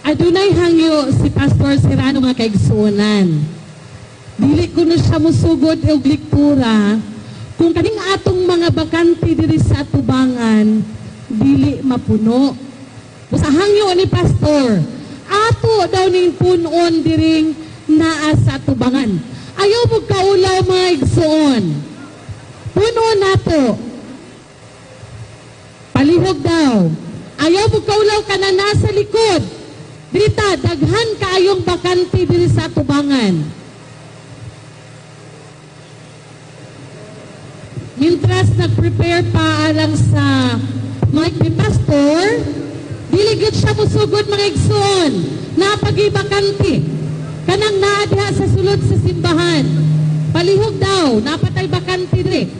Adunay hangyo si Pastor Serrano mga kaigsuonan. Dili ko na siya musugod og lektura kung kaning atong mga bakante diri sa atubangan dili mapuno. Busa hangyo ni Pastor, ato daw ning punon diring naa sa atubangan. Ayaw mo kaulaw mga igsuon. Puno nato. Palihog daw. Ayaw mo kaulaw ka na nasa likod. Drita, daghan kaayong bakante diri sa atubangan. atras nag-prepare pa alang sa Mike ni Pastor, dili gyud siya musugod mga igsoon. Napagibakante. Kanang naa diha sa sulod sa simbahan. Palihog daw, napatay bakante diri.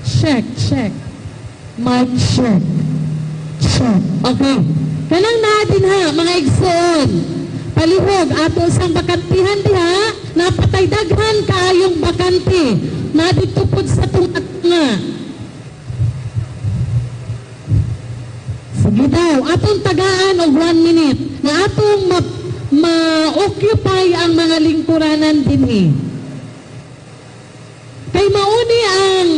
Check, check. Mike, check. Check. Okay. Kanang naa din ha, mga igsoon. Palihog, ato sang bakantihan diha, napatay daghan kaayong bakante. Naditupod sa tunga. Sige daw, atong tagaan og 1 minute na atong ma-occupy ang mga lingkuranan dinhi. Kay mauni ang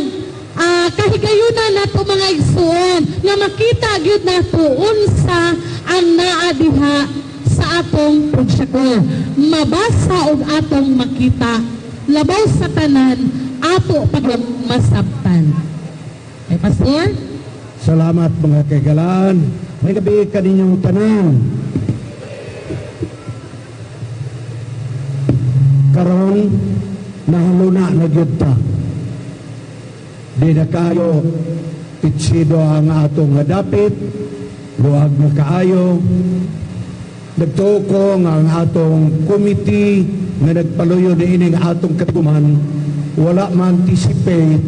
kahigayunan nato mga igsoon nga makita gyud nato unsa ang naa diha sa atong proyekto. Mabasa og atong makita labaw sa tanan ato pagmasabtan. Ay Pastor? Salamat mga kaigalaan. May gabi kaninyong tanan. Karon nahuluna na gyud ta. Di na kayo itsido ang atong dapit, luwag na kaayo. Nagtuko nga ang atong committee nga nagpaluyo ni ining atong katuman, wala ma-anticipate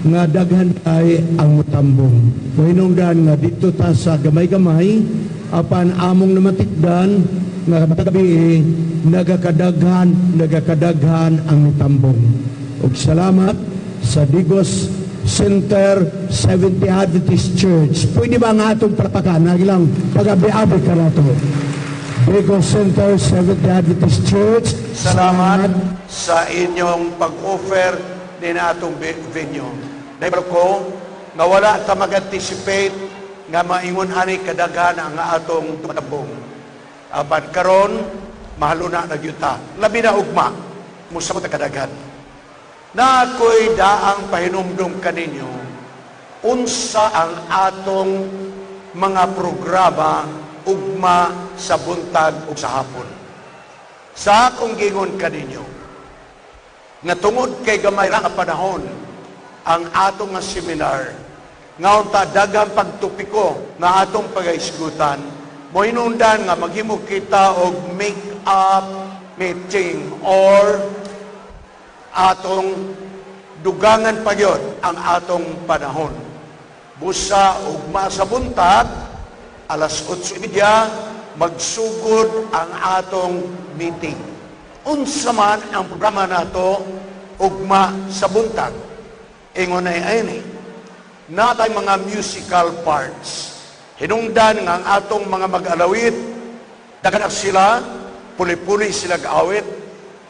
nga daghan ay ang mutambong. Hinungdan nga dito ta sa gamay-gamay, apan among namatikdan nga gabi nagakadaghan ang mutambong. Ug salamat sa Digos Center 70 Adventist Church. Pwede ba nga atong palapakan? Nagilang pag-abi-abi ka na ito. Digos Center 70 Adventist Church. Salamat sa inyong pag-offer din atong venue. Dahil ko, nga wala ta mag-anticipate nga maingon ani kadaghan ang atong tumatabong. Aban karon mahaluna na gyud ta. Labi na ugma musabot ta kadaghan. Na ako'y daang pahinumdum kaninyo unsa ang atong mga programa ugma sa buntag ug sa hapon. Sa akong gingon kaninyo nga tungod kay gamay ra nga panahon ang atong nga seminar nga unta daghang pagtupiko nga atong pagaisgutan mo hinungdan nga maghimo kita og make-up meeting or atong dugangan pa yun ang atong panahon. Busa ugma sa buntag, alas 8:30, magsugod ang atong meeting. Unsa man ang programa nato ugma sa buntag. Ingon ay ini. Natay mga musical parts. Hinungdan nga ang atong mga mag-alawit, daghan sila, puli-puli sila gaawit.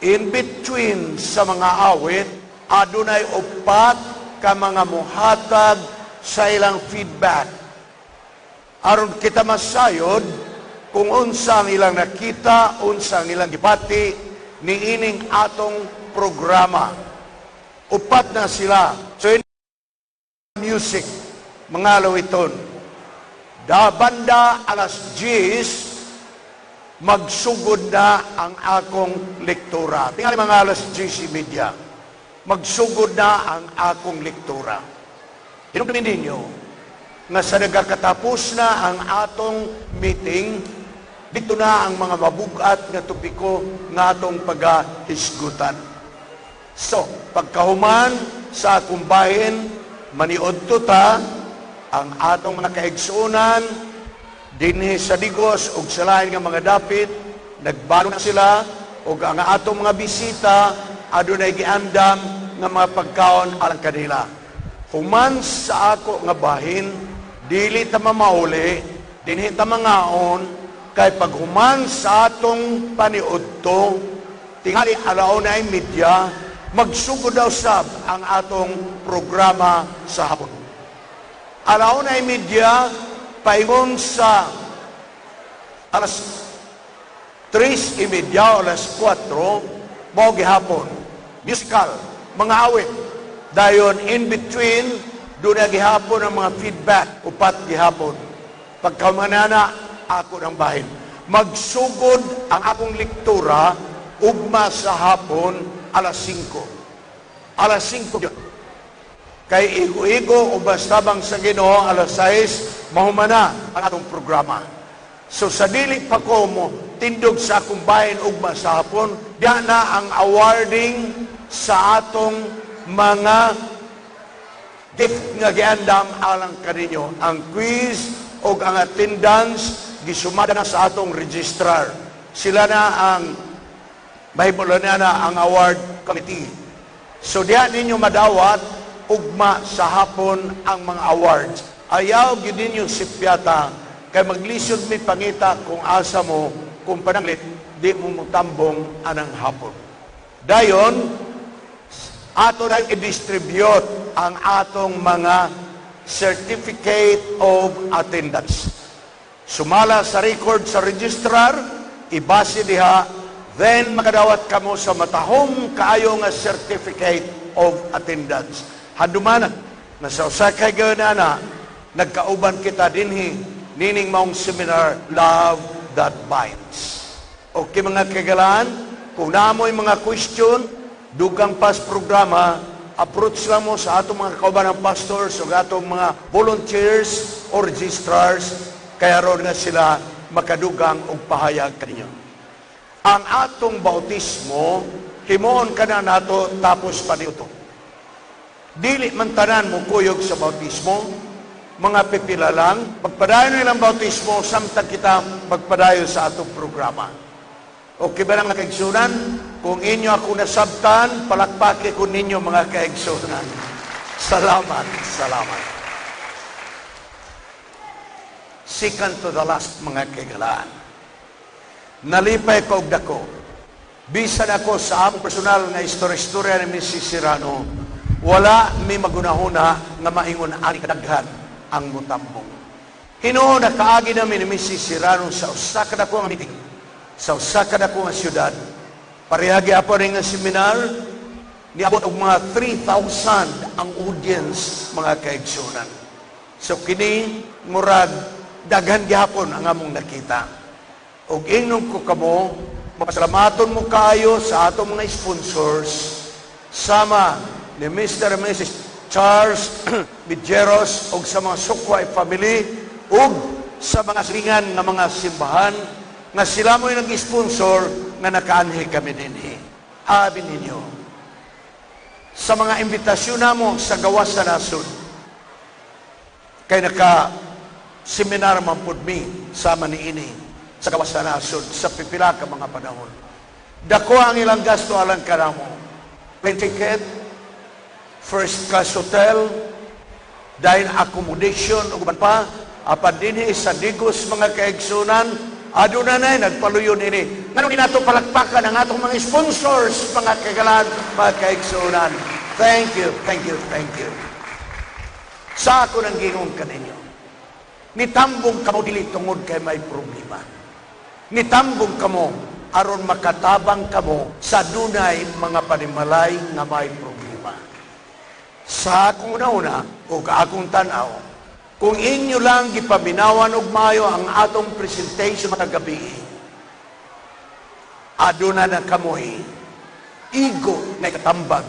In between sa mga awit, adunay upat ka mga muhatag sa ilang feedback. Aron kita masayod kung unsa ang ilang nakita, unsa ang ilang gipati ni ining atong programa. Upat na sila. So in music, mga lawiton. Da banda alas 10, magsugod na ang akong lektura. Tingali mga alas 10:30. Magsugod na ang akong lektura. Hinugdamin ninyo nga sa nagakatapos na ang atong meeting, dito na ang mga mabugat nga topiko nga atong pagahisgutan. So, pagkahuman sa akong bahin, maniodto ta ang atong mga kaigsuonan dinhi sa Digos ug sa lain nga mga dapit, nagbalo na sila ug ang atong mga bisita adunay giandam nga mga pagkaon alang kanila. Human sa ako nga bahin, dili ta mamauli, dinhi ta mangaon kay paghuman sa atong paniudto, tingali alauna ay media, magsugod daw sab ang atong programa sa hapon. Alauna ay media, paingon sa alas 3:30 o alas 4, mao gihapon. Musical, mga awit. Dayon, in between, doon na gihapon ang mga feedback, upat gihapon. Pagkamanana, ako ng bahin. Magsugod ang akong lektura, ugma sa hapon, alas 5. Alas 5 yun. Kay igo-igo o basta bang sa Ginoo alas 6 mahumana ang atong programa. So sa dili pa ko mo tindog sa akong bahin ugma sa hapon, diya na ang awarding sa atong mga gift nga giandam alang kaninyo. Ang quiz o ang attendance gisumada na sa atong registrar. Sila na ang Bible na ang award committee. So diya ninyo madawat ugma sa hapon ang mga awards. Ayaw gyud ninyo sipyata kay maglisod mi pangita kung asa mo kung pananglit di mo mutambong anang hapon. Dayon ato na i-distribute ang atong mga certificate of attendance. Sumala sa record sa registrar, ibase diha, then makadawat kamo sa matahom kaayo nga certificate of attendance. Hadumanan, na sa usakay gana na, nagkauban kita dinhi, nining maong seminar, Love That Binds. Okay mga kagalaan, kung naamoy mga question, dugang pas programa, approach lang mo sa atong mga kauban ng pastors o atong mga volunteers o registrars, kaya ron nga sila makadugang o pahayag kaninyo. Ang atong bautismo, himoon ka na nato tapos pa dito. Dili man tanan mo kuyog sa bautismo, mga pipila lang, magpadayon nilang bautismo, samtang kita magpadayo sa atong programa. Okay ba mga kaigsunan? Kung inyo ako nasabtan, palakpaki ko ninyo mga kaigsunan. Salamat, salamat. Second to the last mga kaigalaan. Nalipay ko og dako. Bisan ako sa among personal na istorya ni Mrs. Serrano, wala mi magunahuna nga maingon ani kadaghan ang mutambong. Hinuon na kaagi namin ni Mrs. Serrano sa usa ka dako nga meeting, sa usa ka dako nga syudad. Parehagi apo rin nga seminar, niabot og mga 3,000 ang audience mga kaigsunan. So kini murag daghan gihapon ang among nakita. Og ingnon ko kamo, mapasalamaton mo kayo sa atong mga sponsors, sama ni Mr. and Mrs. Charles Bidjeros o sa mga Sukway family o sa mga silingan ng mga simbahan na sila mo'y nag-sponsor na nakaanhi kami din. Abi ninyo, sa mga imbitasyon namo sa gawas sa nasod, kay naka-seminar man pud mi sama ni ini sa gawas sa nasod sa pipila ka mga panahon. Dako ang ilang gasto alang kanamo. Plane ticket, first class hotel, dahil accommodation o guban pa, apan din sa digos mga kaigsunan, aduna na nagpaluyon ini. Ngano ginato palakpakan ang atong mga sponsors, mga kagalan, mga kaigsunan. Thank you, thank you, thank you. Sa ako nang gingon kaninyo, nitambong kamo dili tungod kay may problema. Nitambong kamo aron makatabang kamo sa dunay mga panimalay nga may problema. Sa akong una o akong tanaw, kung inyo lang gipaminawan og maayo ang atong presentation matagabi, aduna na kamoy igo na katambag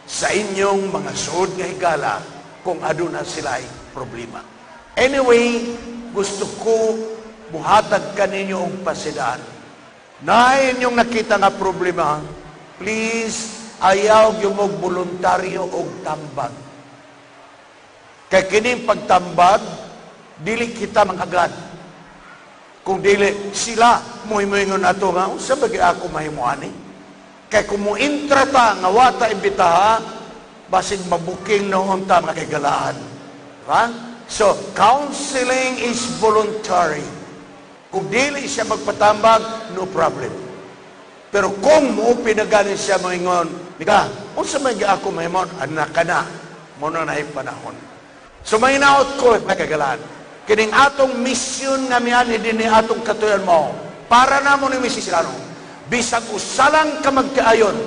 sa inyong mga suod nga higala kung aduna sila'y problema. Anyway, gusto ko buhatag kaninyo og pasidaan. Na inyong nakita nga problema, please, ayaw yung mong voluntaryo og tambag. Kay kining pagtambag, dili kita mangagad. Kung dili sila, muhimuingon ato nga, sa bagay ako mahimuani. Kay kung muintra ta, nga wata imbitaha, basig mabuking noon ta mga kagalaan. Diba? So, counseling is voluntary. Kung dili siya magpatambag, no problem. Pero kung mo pinaganin siya moingon, Mika, unsa may ako mahimon, anak ka na, muna na panahon. So may naot ko, mga kagalaan, kining atong mission nga miyani din ni atong katuyan mo, para na mo ni Mrs. Serrano, bisag usalang ka magkaayon,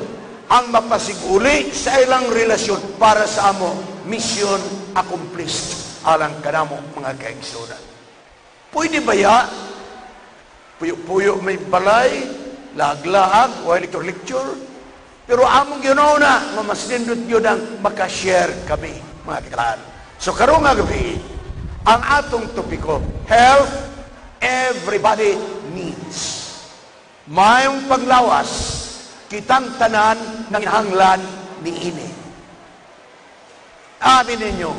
ang mapasiguli sa ilang relasyon para sa amo, mission accomplished, alang kanamo mga kaigsunan. Pwede ba ya? Puyo-puyo may balay, lag-laag, o lecture-lecture, pero among ginauna, mamaslindot yun ang makashare kami, mga kailan. So karong nga gabi, ang atong topiko, health everybody needs. Mayong paglawas, kitang tanan ng hanglan ni ini. Amin ninyo,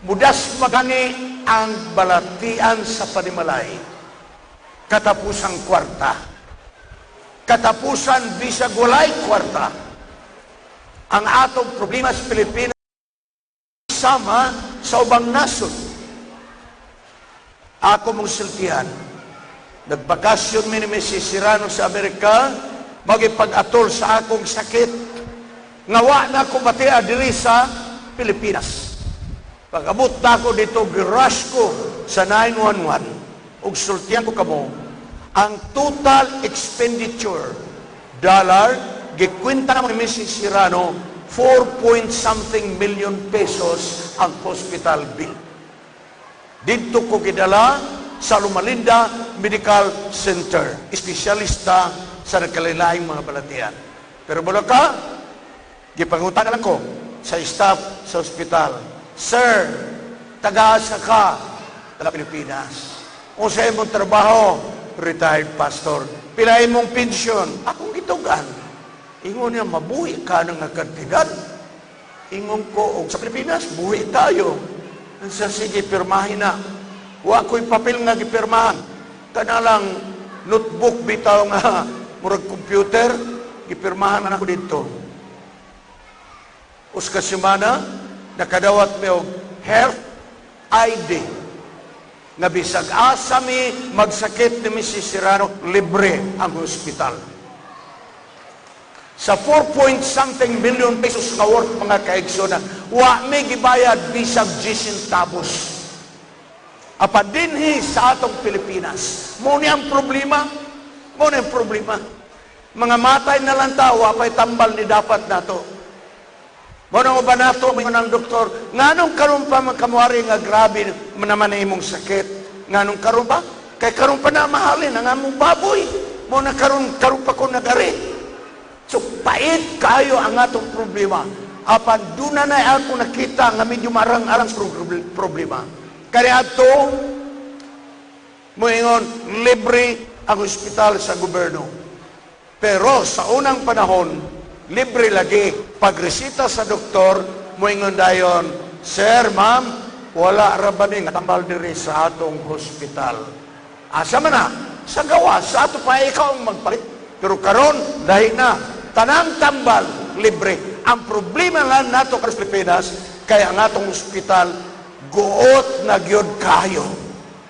mudas magani ang balatian sa panimalay. Katapusang kwarta. Katapusan bisag walay kwarta. Ang atong problema sa Pilipinas sama sa ubang nasod. Ako mong siltihan, nagbakasyon mi ni Mrs. Serrano sa Amerika, magipag-atol sa akong sakit. Ngawa na ako batia diri sa Pilipinas. Pag-abot na ako dito, girush ko sa 911. Ug sultihan ko kamo, ang total expenditure, dollar, gikwenta naman ni Mrs. Serrano, 4-point-something million pesos ang hospital bill. Dito ko gidala sa Lumalinda Medical Center, espesyalista sa nagkalilaing mga balatian. Pero mula ka, gipangutan lang ko sa staff sa ospital, Sir, taga-asa ka, taga Pilipinas. Kung sa imong trabaho, retired pastor. Pilay mong pensyon, akong gitugan. Ingon niya, mabuhi ka ng kantidad. Ingon ko, sa Pilipinas, buhi tayo. Sa sige, pirmahin na. Wa ko'y papel nga gipirmahan. Kanalang notebook bitaw nga murag computer, gipirmahan na ako dito. Uska semana, nakadawat mi og health ID. Nga bisag asa mi magsakit ni Mrs. Serrano, libre ang hospital. Sa 4-point-something million pesos nga worth mga kaigsonan, wa may gibayad bisag 10 centavos. Apa dinhi sa atong Pilipinas. Mo ni ang problema. Mo ni ang problema. Mga matay na lang tao, apay tambal ni dapat nato. Mo nang uban nato, mo nang doktor, nganong karon pa magkamuari nga grabe naman na imong sakit. Nganong karon pa? Kay karon pa na mahalin ang among baboy. Mo na karon pa ko nagari. So, pait kayo ang atong problema. Apan, doon na ako nakita nga medyo marang-arang problema. Kaya ito, moingon, libre ang ospital sa gobyerno. Pero sa unang panahon, libre lagi. Pagresita sa doktor, moingon dayon, Sir, ma'am, wala rabaning tambal diri sa atong hospital. Asa man na? Sa gawa, sa ato pa ikaw ang magpalit. Pero karon dahil na, tanang tambal, libre. Ang problema lang nato sa Pilipinas, kaya ang atong ospital, guot na gyud kayo.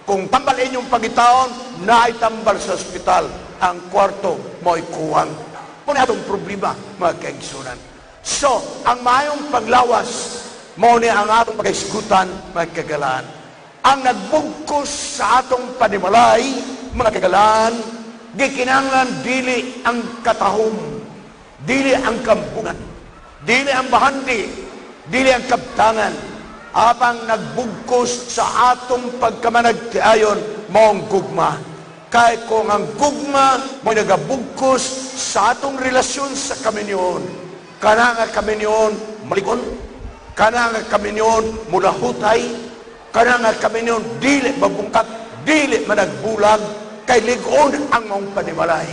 Kung tambal inyong pagitaon, naitambal sa ospital, ang kwarto mo'y kuwang. Kung atong problema, mga kaigsunan. So, ang mayong paglawas, mo ni ang atong pagkaisgutan, mga kagalaan. Ang nagbugkos sa atong panimalay, mga kagalaan, gikinanglan dili ang katahom, dili ang kampungan, dili ang bahandi, dili ang kabtangan, apang nagbugkos sa atong pagkamanagtiayon mong gugma. Kay kung ang gugma mo nagabugkos sa atong relasyon sa kaminyon, kana nga kaminyon malikon, kana nga kaminyon mulahutay, kana nga kaminyon dili mabungkat, dili managbulag, kay ligon ang mong panimalay.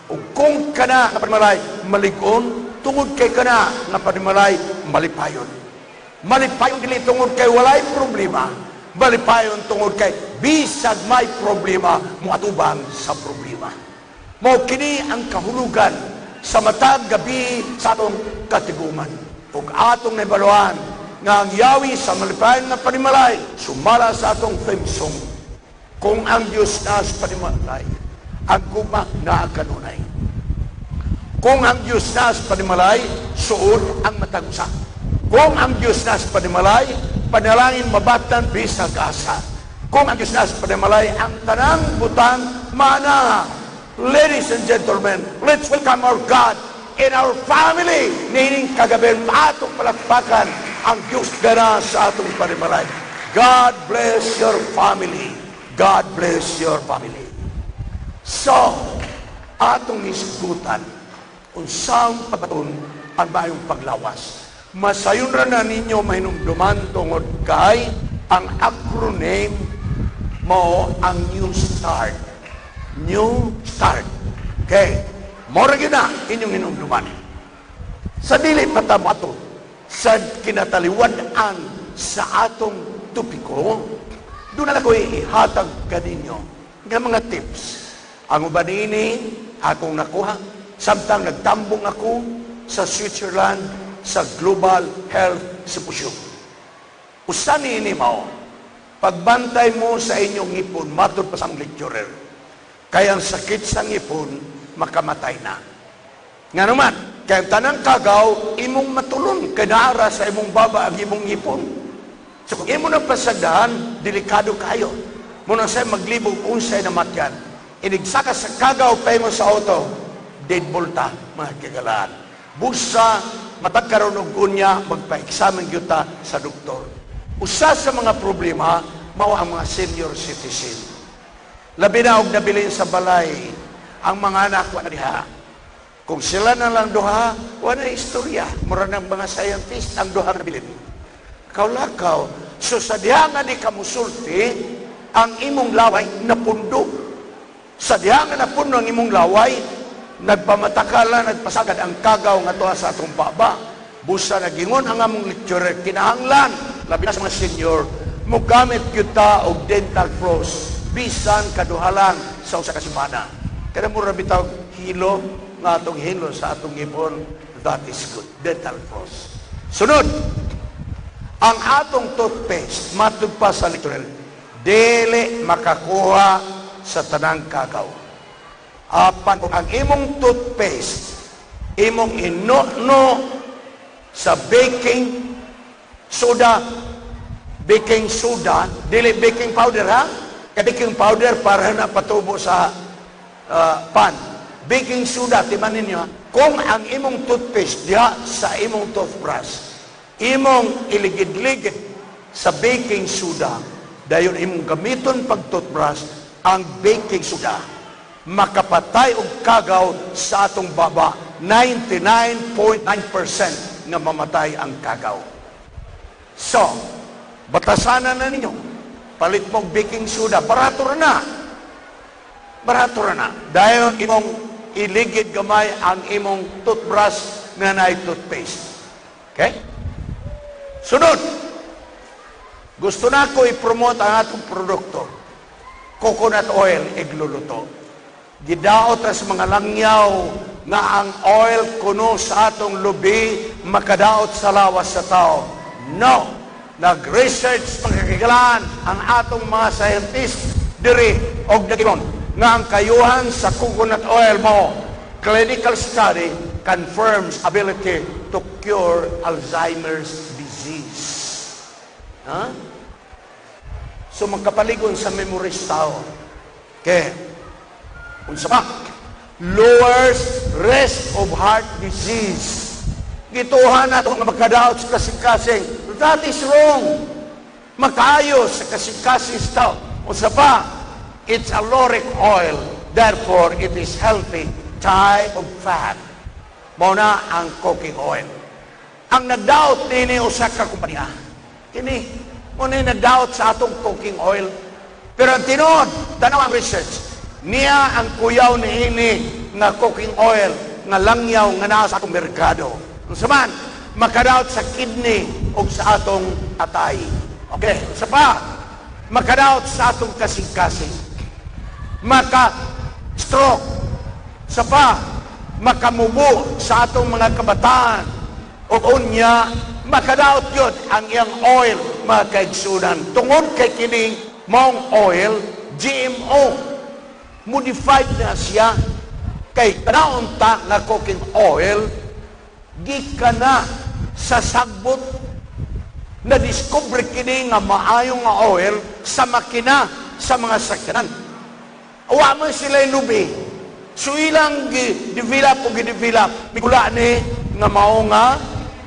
O kung kana nga panimalay maligon, tungod kay kana nga panimalay malipayon. Malipayon dili tungod kay walay problema, malipayon tungod kay bisag may problema moatubang sa problema. Mao kini ang kahulugan sa matag gabi sa atong katiguman. Ug atong nabaluan nga ang yawi sa malipayon nga panimalay sumala sa atong theme song. Kung ang Diyos na sa panimalay, ang gugma na kanunay. Kung ang Diyos na sa panimalay, suod ang matagsa. Kung ang Diyos na sa panimalay, panalangin mabatan bisag asa. Kung ang Diyos na sa panimalay, ang tanang butang mana. Ladies and gentlemen, let's welcome our God in our family. Nining kagabi atong palakpakan ang Diyos na sa atong panimalay. God bless your family. God bless your family. So, atong isgutan, unsang pagbaton ang mayong paglawas. masayon ra na ninyo mahinumduman tungod kay ang acronym mo ang New Start. New Start. Okay. Mora gyud na inyong hinumduman. Sa dili patamato sa kinataliwan-an sa atong topiko, doon na ako'y ihatag kaninyo ng mga tips. Ang uban ini akong nakuha samtang nagtambong ako sa Switzerland sa Global Health Symposium. Usa niini mao, pagbantay mo sa inyong ngipon matud pa sang lecturer. Kaya ang sakit sa ngipon makamatay na. Nga naman, kaya tanang kagaw, imong matulon, kanaara sa imong baba ang imong ngipon. So kung imo nang pasagdahan, delikado kayo. Muna sa'yo maglibog unsay na matyan. Inigsaka sa kagaw, pay mo sa auto, dead bolta, mga kagalaan. Busa, matagkaroon og unya, magpa-examine kita sa doktor. Usa sa mga problema, mao ang mga senior citizen. Labi na og nabilin sa balay, ang mga anak wa diha. Kung sila na lang duha, wala istorya. Mura ng mga scientist ang duha nabilin. Kaulakaw, so sa diha nga di kamusulti, ang imong laway napundo. Sa diha nga napundo ang imong laway, nagpamatakala, nagpasagad ang kagaw nga tuwa sa atong baba. Busa nagingon ang among lecturer, kinahanglan, labi na sa mga senior, mugamit kita og dental floss, bisan kaduhalan sa usa ka semana. Kada mo ra bitaw hilo nga atong hilo sa atong ngipon, that is good. Dental floss. Sunod, ang atong toothpaste, matud pa sa lecturer, dili makakuha sa tanang kagaw. Apan ang imong toothpaste, imong ino-no sa baking soda, dili baking powder ha? Baking powder para na patubo sa pan. Baking soda, timan ninyo, kung ang imong toothpaste diha sa imong toothbrush, imong iligid-ligid sa baking soda, dayon imong gamiton pag toothbrush, ang baking soda, makapatay og kagaw sa atong baba. 99.9% nga mamatay ang kagaw. So, batasanan na ninyo, palit mo baking soda, barato ra na. Barato ra na. Dahil imong iligid gamay ang imong toothbrush nga na toothpaste. Okay? Sunod, gusto na ko i-promote ang atong produkto. Coconut oil, igluluto. Gidaot sa mga langyaw nga ang oil kuno sa atong lubi makadaot sa lawas sa tao. No! Nag-research pagkakigalaan ang atong mga scientists diri og nagimon nga ang kayuhan sa coconut oil mo, clinical study confirms ability to cure Alzheimer's disease. Ha? So magkapaligon sa memories tao. Okay. Unsa pa? Lowers risk of heart disease. Gituhan nato nga magkadaot sa kasing-kasing. That is wrong. Makaayo sa kasing-kasing tao. Unsa pa? It's a lauric oil. Therefore, it is healthy type of fat. Muna ang cooking oil. Ang nagdaot nini usa ka kumpanya. Kini, muna yung nagdaot sa atong cooking oil. Pero ang tinuod, tanaw ang research, niya ang kuyaw ni ini nga cooking oil, nga langyaw nga naa sa atong merkado. Saman, makadaot sa kidney o sa atong atay. Okay, sa pa, makadaot sa atong kasing-kasing. Maka-stroke. Sa pa, makamubo sa atong mga kabataan. O unya, makadaot yun ang iyang oil, mga kaigsunan. Tungod kay kining mong oil, GMO. Modified na siya. Kay kanaon ta nga cooking oil, gikan na sa sagbot na discover kini nga maayong nga oil sa makina sa mga sakyanan. Awa mo sila lubi. So ilang gi-develop o gi-develop, bigula ni nga mao nga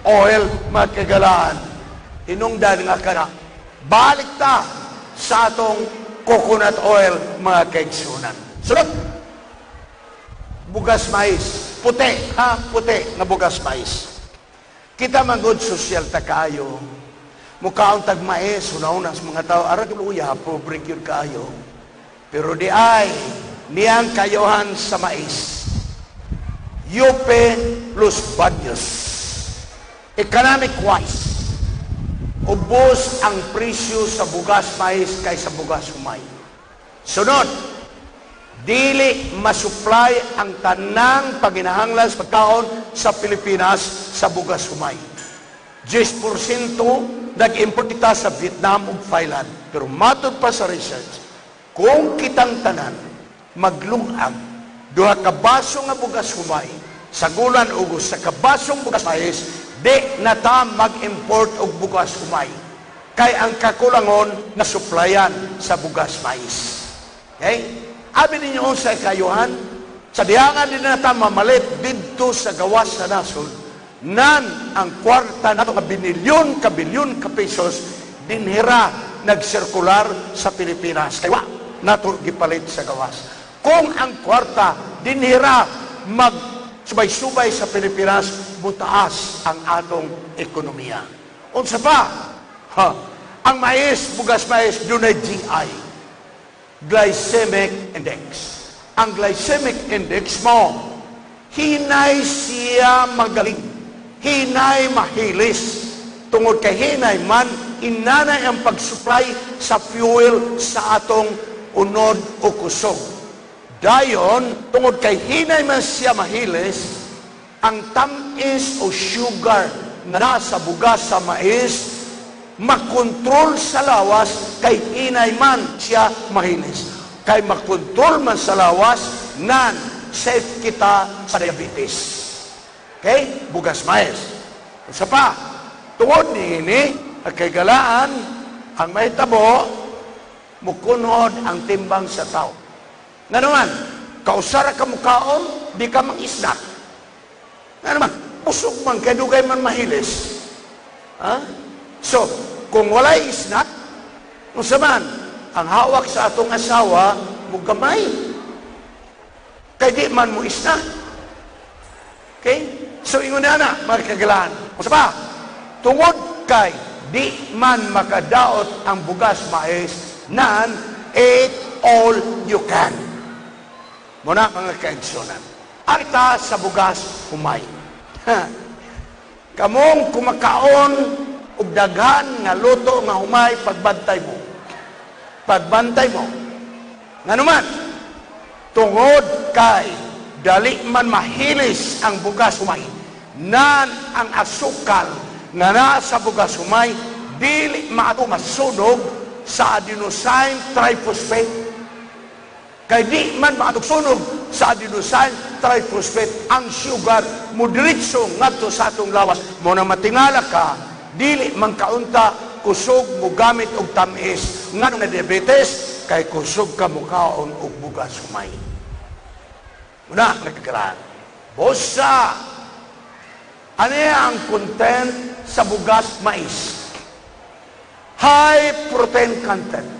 oil magkagalaan. Hinungdan nga kana. Balik ta sa atong coconut oil mga kaigsunan. Sunod. Bugas mais. Puti, ha? Puti na bugas mais. Kita magod sosyal ta kayo. Mukhaon tag mais, una-una sa mga tao, arak luya, pobre yun kayo. Pero di ay, niyang kayohan sa mais. Yupe los Baños. Economic-wise, ubos ang presyo sa bugas mais kaysa bugas humay. Sunod, dili masupply ang tanang paginahanglan sa pagkaon sa Pilipinas sa bugas humay. 10% nag-import kita sa Vietnam ug Thailand. Pero matod pa sa research, kung kitang tanan maglungag duha ka baso nga bugas humay sa gulan ug sa kabasong bugas mais, di na ta mag-import og bugas humay. Kay ang kakulangon na supplyan sa bugas mais. Okay? Abi ninyo unsay kayuhan, sa dihangan din na ta mamalit didto sa gawas sa nasod, nan ang kwarta nato ka binilyon ka pesos dinhira nagsirkular sa Pilipinas. Kaya nato gipalit sa gawas. Kung ang kwarta dinhira magsubay-subay sa Pilipinas, mutaas ang atong ekonomiya. Unsa pa? Ang mais, bugas mais, dunay GI. Glycemic Index. Ang glycemic index mo, hinay siya magaling. Hinay mahilis. Tungod kay hinay man, inanay ang pag-supply sa fuel sa atong unod o kusog. Dayon, tungod kay hinay man siya mahilis, ang tamis o sugar na nasa bugas sa mais, makontrol sa lawas kay hinay man siya mahilis. Kay makontrol man sa lawas, nan safe kita sa diabetes. Okay? Bugas mais. Isa pa, tungod niini, kay galaan, ang mahitabo, mukunod ang timbang sa tao. Nga naman, kausara ka mukaon, di ka mang-isnak. Nga naman, pusok man, kay dugay man mahilis. Ha? So, kung walay isnak, kung saman, ang hawak sa atong asawa, mugamay. Kay di man mo isnak. Okay? So, ingon na mga kagalaan. Kung pa, tungod kay, di man makadaot ang bugas mais, nan, eat all you can. Muna mga kaigsunan. Arita sa bugas humay. Kamong kumakaon ug daghan nga luto nga humay, pagbantay mo. Pagbantay mo. Nga naman, tungod kay dali man mahilis ang bugas humay, nan ang asukal nga naa sa bugas humay dili maato masunog sa adenosine triphosphate. Kay di man maatugsunog sa adenosine triphosphate ang sugar mo diretso ngadto sa atong lawas. Mo na matingala ka, dili man kaunta kusog mo gamit og tamis nganong na diabetes, kay kusog ka mo kaon og bugas humay. Muna nagkakalaan. Bosa, ano ang content sa bugas mais? High protein content.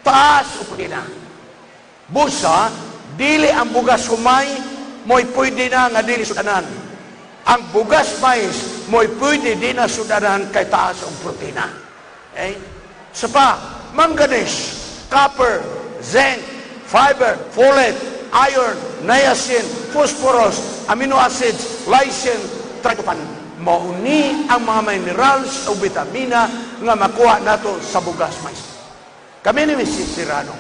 Taas o protina. Busa, dili ang bugas humay, mo'y pwede na nga dili sudanan. Ang bugas mais, mo'y pwede di na sudanan kay taas ang protina. Okay? So pa, manganese, copper, zinc, fiber, folate, iron, niacin, phosphorus, amino acids, lysine, tryptophan. Mauni ang mga minerals o vitamina nga makuha nato sa bugas mais. Kami ni Mrs. Serrano,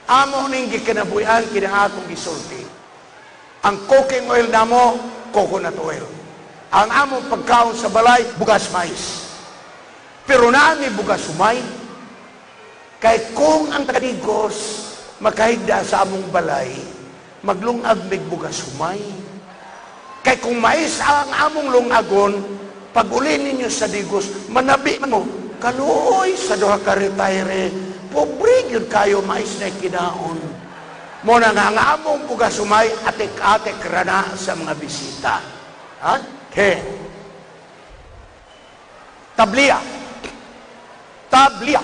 amo ning gikinabuyan kina akong gisulti. Ang cooking oil namo, coconut oil. Ang among pagkaon sa balay, bugas mais. Pero nami bugas humay. Kay kung ang taga-Digos makahigda sa among balay, maglungag mig bugas humay. Kay kung mais ang among lungagon, pag uli ninyo sa Digos, manabi mo, kaluoy sa duha ka retire, pobre yun kayo mais na kinaon. Muna nga ang among bugas humay, atik-atik rana sa mga bisita. Ha? Okay. Tablia. Tablia.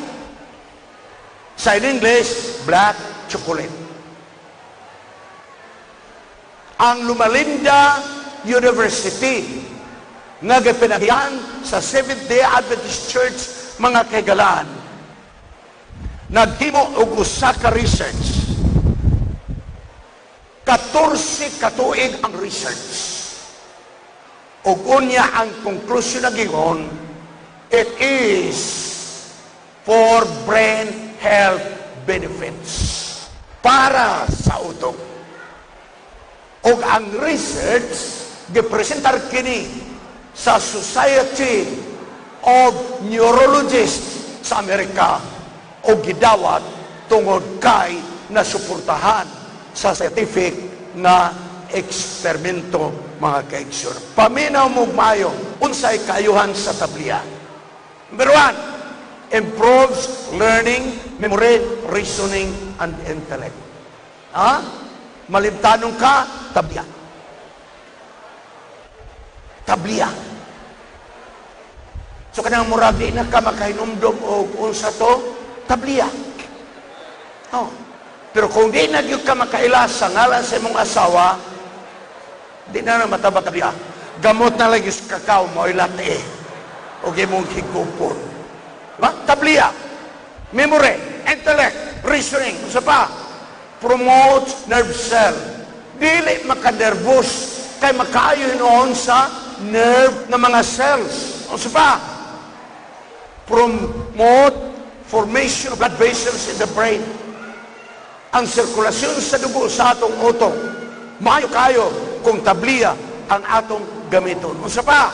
Sa English, black chocolate. Ang Lumalinda University nga gipinagyan sa Seventh-day Adventist Church mga kaigalaan. Nagtimo og usa ka research. 14 katuig ang research. Ug unya ang konklusyon na gingon, it is for brain health benefits para sa utok. Ug ang research gipresentar kini sa Society of Neurologists sa Amerika o gidawat tungod kay nasuportahan sa scientific na eksperimento, mga kaigsoon. Paminaw mo mayo, unsay kaayuhan sa tabliya. Number 1, improves learning, memory, reasoning, and intellect. Malimtanong ka, tabliya. Tabliya. So kanang murag di na ka makahinumdom o unsa to, tabliya. Pero kung di na gyud ka makaila sa ngalan sa imong asawa, di na mataba tabliya. Gamot na lagi sa kakao mo ilate o imong higupon. Tabliya. Memory, intellect, reasoning, sa pa, promotes nerve cell. Dili makanervous kay makaayo noon sa nerve ng mga cells. O sa pa, promote formation of blood vessels in the brain. Ang sirkulasyon sa dugo sa atong utok, maayo kayo kung tabliya ang atong gamiton. O sa pa,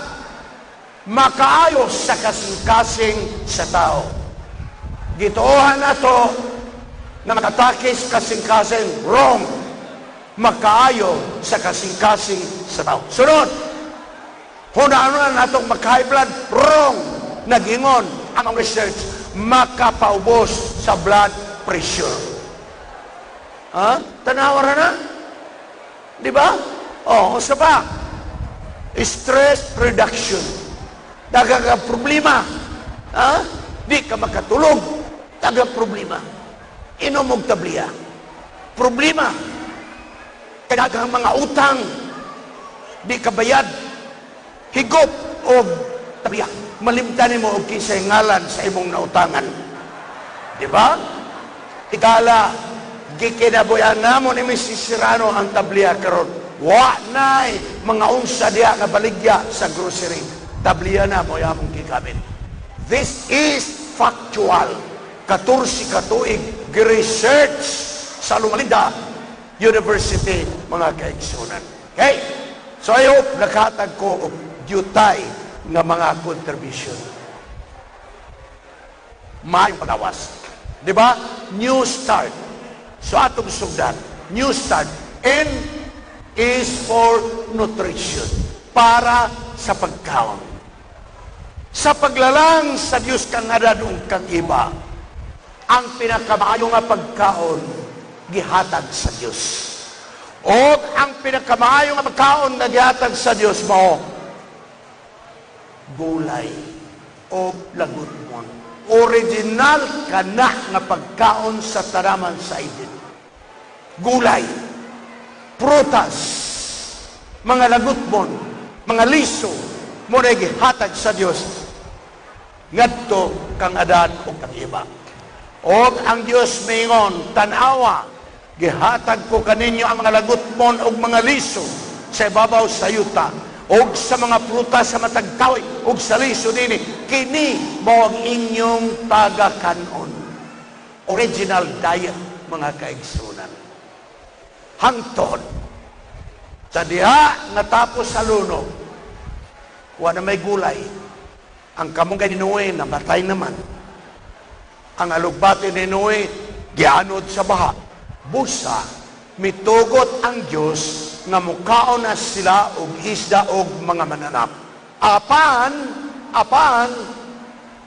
makaayo sa kasing-kasing sa tao. Gituohan na to na makatakis kasing-kasing, wrong. Makaayo sa kasing-kasing sa tao. Sunod, hunaan na itong maka-high blood, wrong. Nagingon ang research, makapaubos sa blood pressure. Tanawara na? Di ba? Sa pa, stress reduction. Daga problema. Di ka makatulog. Daga problema. Inom og tabliya. Problema. Kadagang mga utang. Di ka bayad. Higop og tabliya. Malimtanin mo og kisay ngalan sa imong nautangan. Di ba? Ikala, gikinabuyan namon ni Mrs. Serrano ang tabliya karon. Wa nay mga unsa diha nga baligya sa grocery. Tabliya na mo among gigamit. This is factual. 14 katuig research sa Lumalinda University, mga kaigsunan. Okay? So I hope nakatag ko og dutay nga mga contribution. May pagawas. Di ba? New start. So atong sugdan, new start. N is for nutrition. Para sa pagkaon. Sa paglalang sa Diyos kang adadong kang iba, ang pinakamaayo nga pagkaon, gihatag sa Diyos. O ang pinakamaayo nga pagkaon na gihatag sa Diyos mo, gulay o laguton. Original kana nga pagkaon sa taraman sa idin. Gulay, prutas, mga laguton, mga liso, mo na gihatag sa Diyos ngadto kang adan o kang iba. O ang Diyos mingon, tanawa, gihatag ko kaninyo ang mga lagutmon o mga liso sa ibabaw sa yuta o sa mga prutas sa matagkawi o sa liso dini, kini mo ang inyong tagakanon. Original diet, mga kaigsunan. Hangtod sa diha nga tapos sa luno, wala may gulay. Ang kamong Noe, namatay naman. Ang alugbati ni Noe, gianod sa baha. Busa, mitugot ang Diyos nga mukaon na sila og isda og mga mananap. Apan,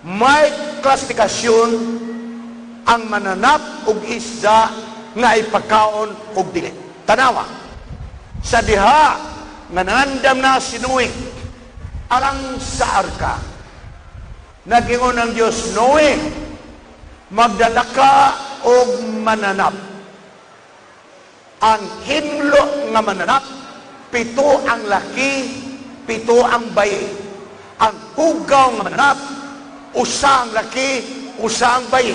may klasifikasyon ang mananap og isda nga ipakaon og dili. Tanawa, sa diha nga nandam na si Noe alang sa arka, nagingon ang Diyos, Noe, magdala ka og mananap. Ang hinlo nga mananap, 7 ang laki, 7 ang bayi. Ang hugaw nga mananap, usang laki, usang bayi.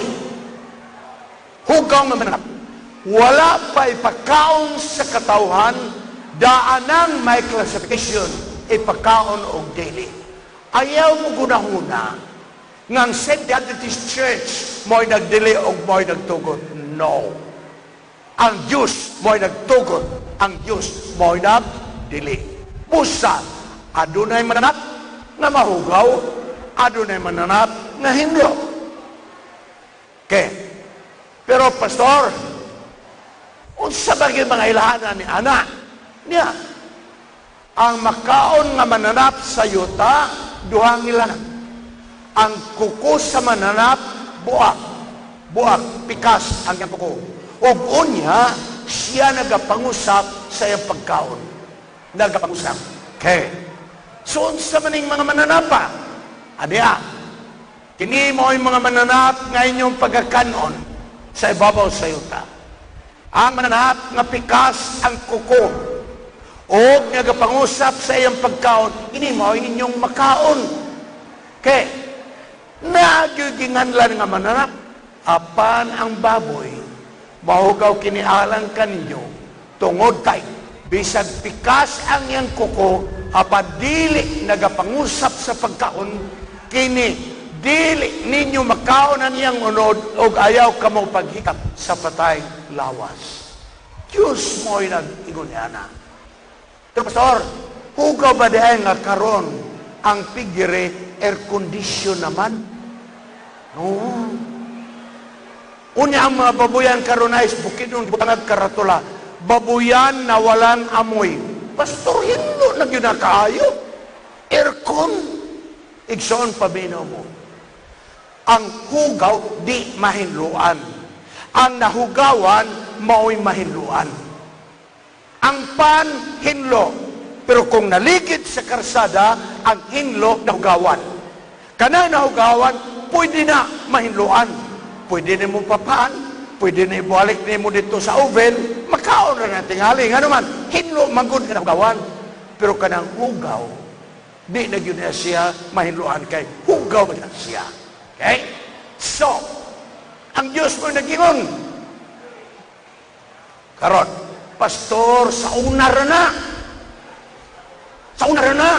Hugaw nga mananap. Wala pa ipakaon sa katawhan, daanang may classification, ipakaon o daily. Ayaw mo gunahuna, ngang St. Adventist Church, mo'y nagdili o mo'y nagtugot. No. Ang Diyos mo'y nagtugot, ang Diyos mo'y nagdili. Busa, adunay mananap na mahugaw, adunay mananap na hindi. Okay. Pero pastor, unsa bagay mga ilahanan ni Ana? Niya, ang makaon nga mananap sa yuta, duhang ilahan. Ang kuko sa mananap, buak. Buak, pikas ang iyang kuko. O unya, siya nagapangusap sa iyang pagkaon. Nagapangusap. Okay. So, unsa maning mga mananapa? Adiya, kini mo yung mga mananap nga inyong pagkakanon sa ibabaw sa yuta. Ang mananap nga pikas ang kuko o nagapangusap sa iyang pagkaon, ini mo inyong makaon. Okay. Nagyuginganlan nga mananap, apan ang baboy, mahugaw kinialang kaninyo, tungod kay, bisag pikas ang iyang kuko, apan dili nagapangusap sa pagkaon, kini, dili ninyo makaon ang iyang unod, o ayaw ka mo paghikap sa patay lawas. Diyos mo'y nag-ingon niya na. Pero pastor, hugaw ba dihay nga karon ang pigire air condition naman? No. Unya ang mga babuyan karon ay bukid ng butangag karatula. Babuyan na walang amoy. Pastor, hindi na ginakaayo. Aircon. Igsoon pabinaw mo. Ang hugaw, di mahinluan. Ang nahugawan, mao'y mahinluan. Ang pan, hinlo. Pero kung naligid sa karsada, ang hinlo, nahugawan. Kanang nahugawan, pwede na mahinluan. Pwede na mo papaan, pwede na ibalik na mo dito sa oven, makaon na natin haling. Ano man, hinlo, manggod ka nahugawan. Pero kanang hugaw, di na yun na siya mahinluan kay hugaw na siya. Okay? So, ang Diyos mo nag-ingon. Karon, pastor, sa unar na. Sa unar na.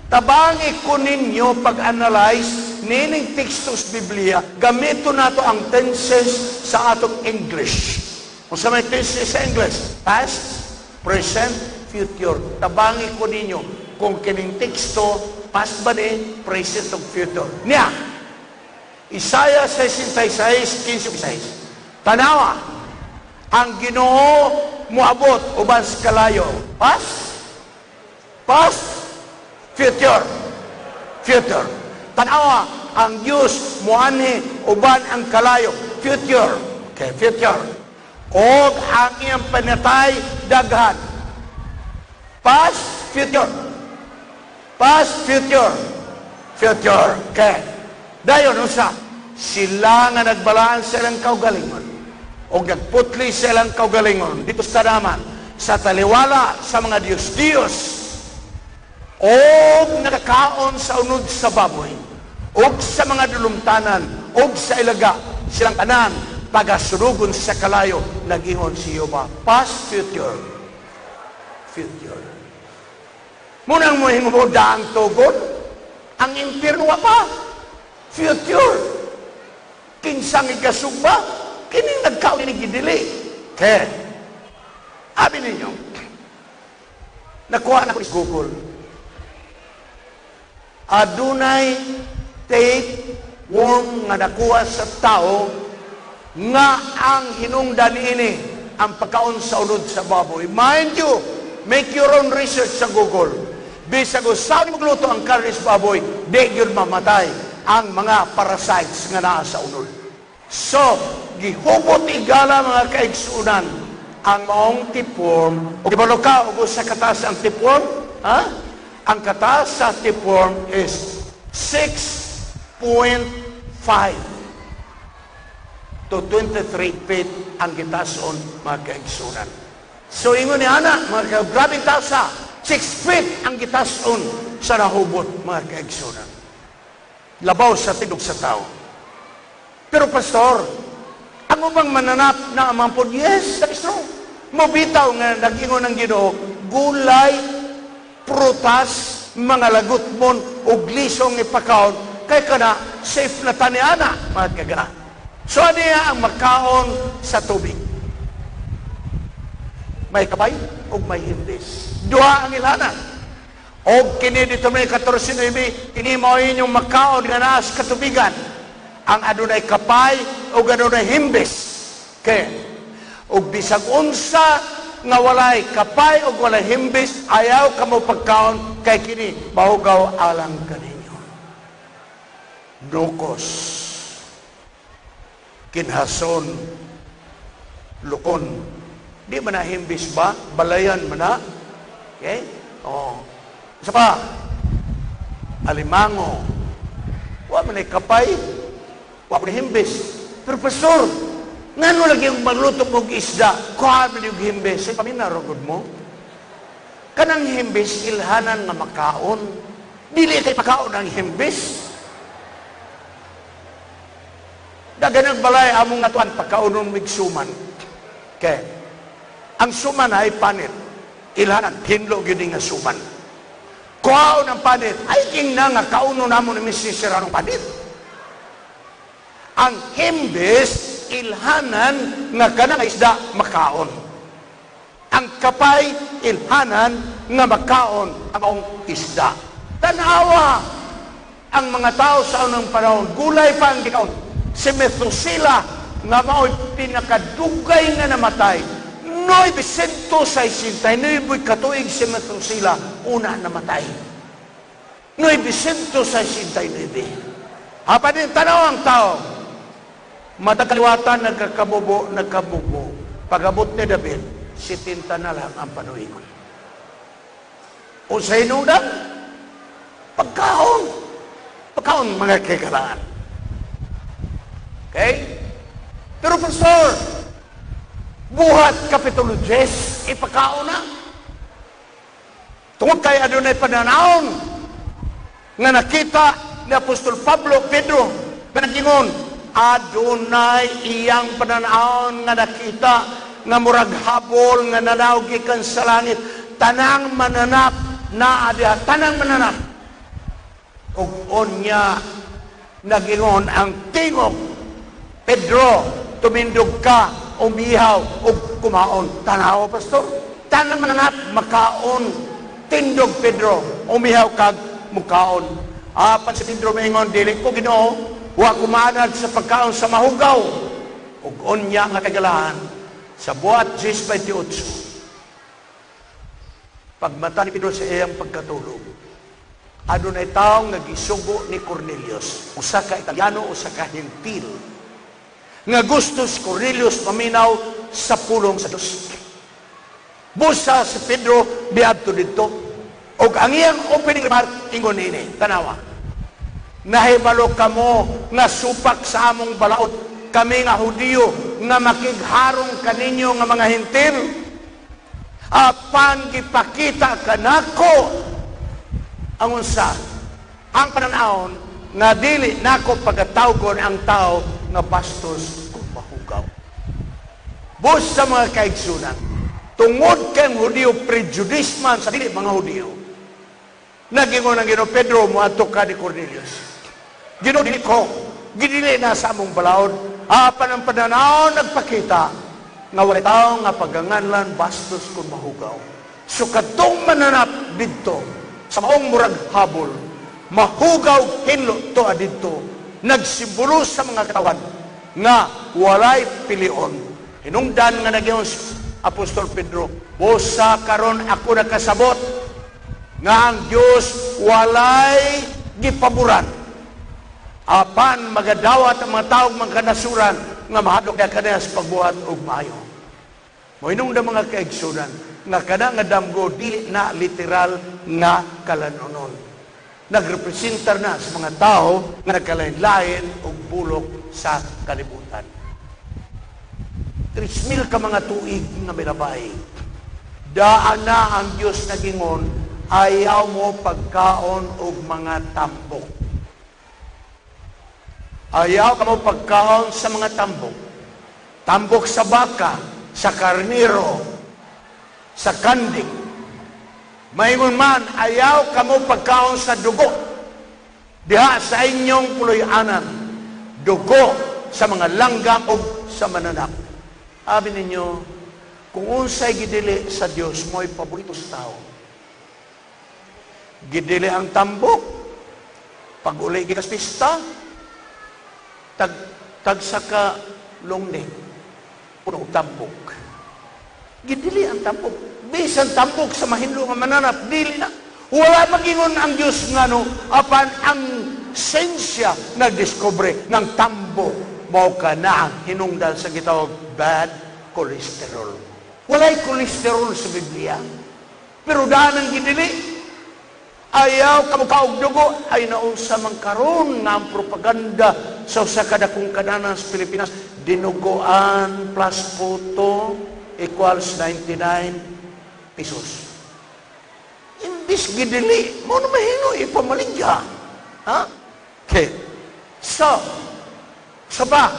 Tabangi ko ninyo pag-analyze nining tekstos Biblia, gamito nato ang tenses sa atong English. Kung sa may tenses sa English, past, present, future. Tabangi ko ninyo kung kining teksto, past ba ni, present o future. Niya, Isaiah 66, 15-16. Tanawa, ang Ginoo moabot uban sa kalayo. Past, past, future, future. Tanawa, ang Diyos muanhi uban ang kalayo. Future. Okay, future. O ang iyang panatay daghan. Past, future. Past, future. Future. Okay. Dayon, usa, sila nga nagbalaan sa ilang kaugalingon o nagputli sa ilang kaugalingon dito sa tanaman, sa taliwala sa mga Diyos-Diyos o nakakaon sa unod sa baboy o sa mga dulumtanan o sa ilaga, silang tanan pagasurugon sa kalayo, nag-ingon si Yoba. Past, future. Future. Munang mo hinguda ang tugon, ang impirno pa. Future. Kinsang igasugba, kining nagkaon ni gidili. Kaya, abi ninyo, nakuha na ko sa Google. Adunay tapeworm nga nakuha sa tao nga ang hinungdan ini ang pagkaon sa unod sa baboy. Mind you, make your own research sa Google. Bisag usaw ni magluto ang karne sa baboy, di yun mamatay ang mga parasites nga naa sa unod. So, gihubot igala mga kaigsunan ang maong tapeworm. O gibalo ka, o sa katas ang tapeworm? Ha? Ang katas sa tapeworm is 6.5 to 23 feet ang gitason mga kaigsunan. So, ingon ni Ana, mga grabing tasa, 6 feet ang gitason sa nahubot, mga kaigsunan. Labaw sa tidog sa tao. Pero pastor, ang ubang mananap na amampod, yes, that is true. Mabitaw nga nag-ingon ng Ginoo, gulay, prutas, mga lagot mon, ug lisong ipakaon, kay kana safe na taniana, mga kaga. So niya ang makaon sa tubig. May kapay ug may himbis. Duha ang ilhanan. Og kini dito may 14:9, kini mao inyong makaon nga naa sa katubigan. Ang adunay kapay ug adunay himbis. Kay ug bisag unsa nga walay kapay ug walay himbis, ayaw kamo pagkaon kay kini mahugaw alang kaninyo. Nukos, kinhason, lukon. Di man na himbis ba? Balayan man na? Okay? Oo. Isa pa, alimango. Wa man ay kapay, wa man ay himbis. Pero pastor, ngano lagi yung magluto mong isda, kuha man yung himbis. Ay paminarugod mo. Kanang himbis, ilhanan nga makaon. Dili kay makaon ang himbis. Daganang balay among natuan pagkaunon migsuman. Okay. Ang suman ay panit. Ilhanan, hinlo yun nga suman. Kuhaon ang panit, ay king na nga kauno namon ni misisira ng panit. Ang himbis, ilhanan nga kanang isda makaon. Ang kapay, ilhanan nga makaon ang isda. Tanawa ang mga tao sa unang panahon, gulay pa ang gikaon. Si Methuselah nga mao'y pinakadugay nga namatay. 969 katuig si Methuselah una namatay. 969. Apa din tanaw ang tao. Matagaliwatan nagkabubo. Pag-abot ni David, 70 na lang ang panuingon. O sa inundang, pagkaon mga kagalaan. Okay? Pero pastor, buhat Kapitulo 10, ipakaon na. Tungkol kay adunay pananaon nga nakita ni Apostol Pablo, Pedro, nga nagingon, adunay iyang pananaon nga nakita nga murag habol nga nanawag gikan sa langit, tanang mananap na adiha, tanang mananap. Ug unya nagingon ang tingog, Pedro, tumindog ka, umihaw, ug kumaon. Tanaw, pastor, tanang mananap, makaon. Tindog, Pedro, umihaw kag mukaon. Apan si Pedro maingon, dili ko Ginoo, wa kumanad sa pagkaon sa mahugaw. Ug unya nga kagalahan, sa buhat 10:28, pagmata ni Pedro sa iyang pagkatulog, adunay taong nagisugo ni Cornelius, usa ka Italiano, usa ka Hentil, nga gusto si Cornelius maminaw sa pulong sa Diyos. Busa si Pedro biadto dito, og ang iyang opening remark ingon ini, tanawa, nahibalo kamo nga supak sa among balaod, kami nga Hudiyo nga makigharong kaninyo nga mga Hentil, apan gipakita kanako ang unsa, ang pananaon nga dili nako pagatawgon ang tao nga bastos kung mahugaw. Bus sa mga kaigsunan, tungod kang Hudiyo, prejudice man sa dili mga Hudiyo, nagingon ang Ginoo, Pedro, muadto ka ni Cornelius. Ginoo, dili ko, gidili na sa among balaod, apan ang pananaon nagpakita nga wala tao nga paganganlan bastos kung mahugaw. So katong mananap dito sa maong murag habol, mahugaw hinlo to adito, nagsimbolo sa mga katawan nga walay pilion. Hinungdan nga nagyon Apostol Pedro, busa karon ako nakasabot nga ang Dios walay gipaboran, apan magadawat ang mga taong magkanasuran nga mahadlok na kanaya sa pagbuhat og maayo. Moinungdan mga kaigsunan nga kana nga damgo dili na literal nga kalanunon, nagrepresentar na sa mga tao nga nagkalain-lain og bulok sa kalibutan. 3,000 ka mga tuig nga milabay, daan na ang Diyos nagingon, ayaw mo pagkaon og mga tambok. Ayaw ka mo pagkaon sa mga tambok. Tambok sa baka, sa karniro, sa kandik. Mayroon man, ayaw ka mo pagkaon sa dugo. Diha sa inyong puloy-anan, dugo sa mga langgam o sa mananak. Abi ninyo, kung unsay gidili sa Dios mo'y paborito sa tao. Gidili ang tambok, pag uli gikas pista, tag saka longdeng, puno tambok. Gidili ang tambok. Bisan tambok sa mahinlo nga mananap, dili na. Wala magingon ang Diyos nga no, apan ang sensya nagdiscover ng tambok. Mao ka na ang hinungdan sa gitawag bad cholesterol. Walay cholesterol sa Biblia. Pero daan ang gidili. Ayaw kamukaog dugo ay naunsa man karon nga ang propaganda sa usa ka dakong kadanan sa Pilipinas. Dinuguan plus photo equals 99 pesos. Imbis gidili, mo na mahino ipamaligya. Ha? Okay. So, saba,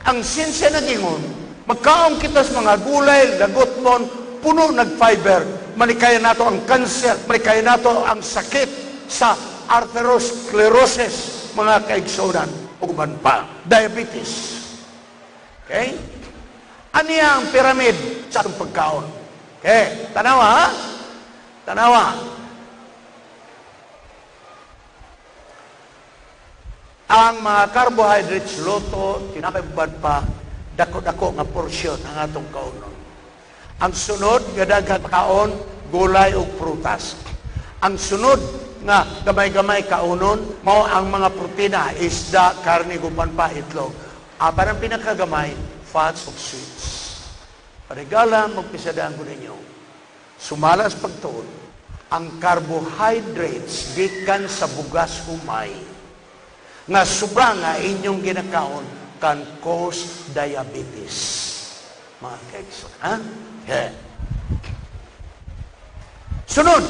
ang sinsya na gingon, magkaong kita sa mga gulay, lagot mon, puno nag-fiber. Malikaya nato ang cancer, malikaya nato ang sakit sa atherosclerosis, mga kaigsunan, uban pa, diabetes. Okay? Ano ang pyramid sa atong pagkaon? Okay, tanawa ha? Tanawa. Ang mga carbohydrates, loto, tinapay-bubad pa, dako-dako nga porsyon ang atong kaunon. Ang sunod, gadaghang kaon, gulay o prutas. Ang sunod nga gamay-gamay kaunon, mao ang mga protina, isda, karne, guban pa, itlog. Apan ang pinakagamay, fats of sweets. Parigala, magpisadaan ko ninyo. Sumalas pagtuon, ang carbohydrates gikan sa bugas humay nga sobra nga inyong ginakaon can cause diabetes. Mga kaigsoon, ha? Yeah. Sunod,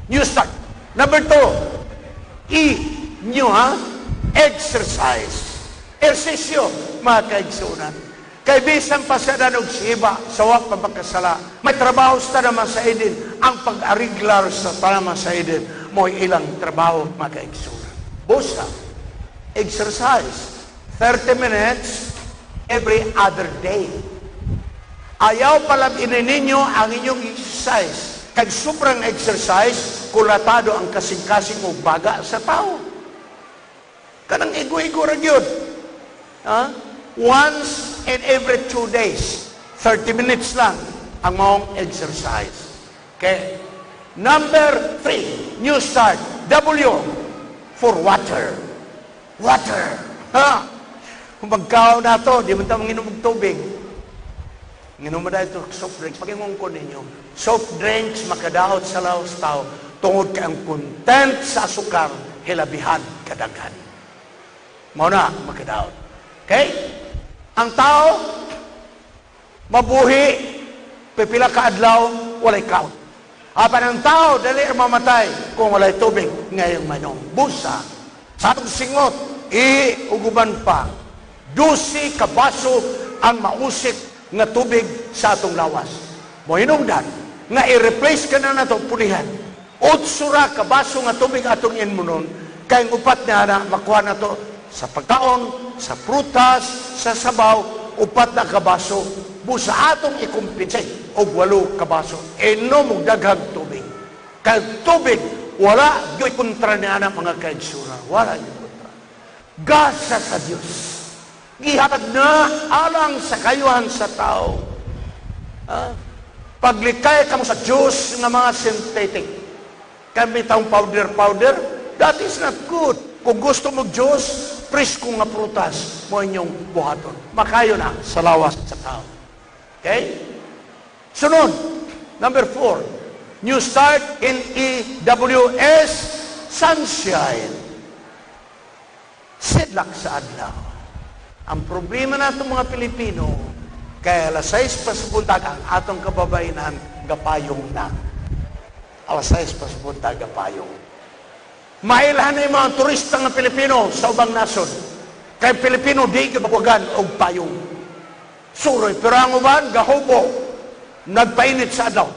new start. Number 2, nyo ha? Exercise. Ersisyo, mga kaigsunan. Kay bisan pa sa danog siba, sawak pa magkasala. May trabaho sa naman sa edin. Ang pag-ariglar sa naman sa edin, mo'y ilang trabaho, mga kaigsunan. Busa, exercise. 30 minutes every other day. Ayaw pala ninyo ang inyong exercise. Kag sobrang exercise, kulatado ang kasing-kasing o baga sa tao. Kanang igo-igo ra gyud. Once in every 2 days, 30 minutes lang ang maong exercise. Okay? Number 3, new start. W for water. Water. Ha? Kung magkaon na to, di mo tayo manginom ng tubig. Nginom mo dahil ito soft drinks. Pag-ingong ko ninyo, soft drinks makadaot sa laos tao tungod ka ang content sa asukar hilabihan kadaghan. Mao na makadaot. Okay? Ang tao mabuhi pipila ka adlaw walay kaon. Apan ang tao dali mamatay kung walay tubig ngayong manom. Busa sa atong singot uguban pa 12 ka baso ang mausik nga tubig sa atong lawas. Mo hinungdan nga i-replace ka na nato pulihan. 8 ka baso nga tubig atong inmunon kay upat na makuha na to sa pagkaon, sa prutas, sa sabaw, 4 na ka baso. Busa atong ikumpensate og 8 ka baso. Inom og daghang tubig. Kay tubig wala gyud kontra niya na mga kaigsura. Wala gyud kontra. Gasa sa Dios. Gihatag na alang sa kayuhan sa tao. Paglikay ka mo sa Diyos ng mga synthetic. Kami taong powder, that is not good. Kung gusto mo Diyos, presko nga prutas mo inyong buhaton. Makayo na sa lawas sa tao. Okay? Sunod, number 4. New start in EWS, sunshine. Sidlak sa adlaw. Ang problema na itong mga Pilipino, kaya alas 6 pa sa buntag ang atong kababayanan gapayong na. alas 6 pa sa buntag payong. Mailhan na yung mga turista ng Pilipino sa ubang nasod. Kay Pilipino, di kabawagan og payong. Suroy, pero ang uban, gahubo, nagpainit sa adlaw.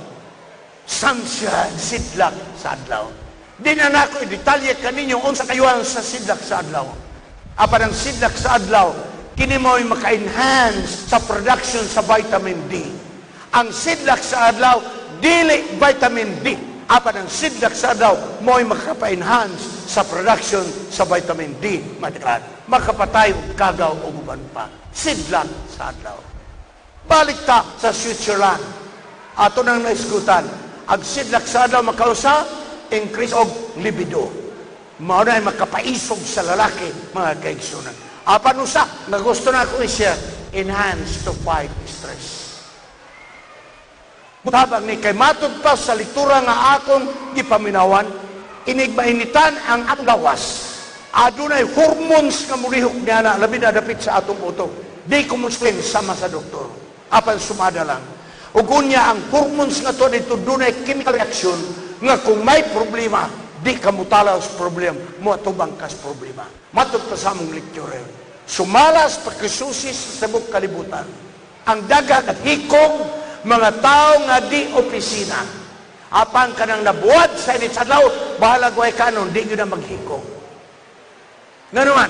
Sunshine, sidlak sa adlaw. Di na nako i-detalye kaninyo unsa kayuan sa sidlak sa adlaw. Apan ang sidlak sa adlaw, kini mo'y maka-enhance sa production sa vitamin D. Ang sidlak sa adlaw, dili vitamin D. Apan ang sidlak sa adlaw, mo'y makapa-enhance sa production sa vitamin D. Makapatay og kagaw o uban pa. Sidlak sa adlaw. Balik ta sa Switzerland. Ato nang naisgutan. Ang sidlak sa adlaw makausa, increase og libido. Mao na makapaisog sa lalaki, mga kaigsunan. Apan usa, na gusto na ko siya, enhance to fight stress. Butabang ni kay matud pa sa litura nga akong gipaminawan, inigmainitan ang atong gawas. Adunay hormones nga mulihok niya na labi na dapit sa atong utok. Di ko muslim sama sa doktor. Apan sumada lang. Ugunya ang hormones nga to dito dunay chemical reaction nga kung may problema, di ka mutalaw sa problema, mo atubang kas problema. Matud pa sa among lecturer. Sumalas pagkisusi sa sabog kalibutan. Ang dagat at hikong mga tao nga di opisina. Apan ka nang nabuhat sa init sa adlaw, bahala guay kanon, di yun na maghikong. Nga naman,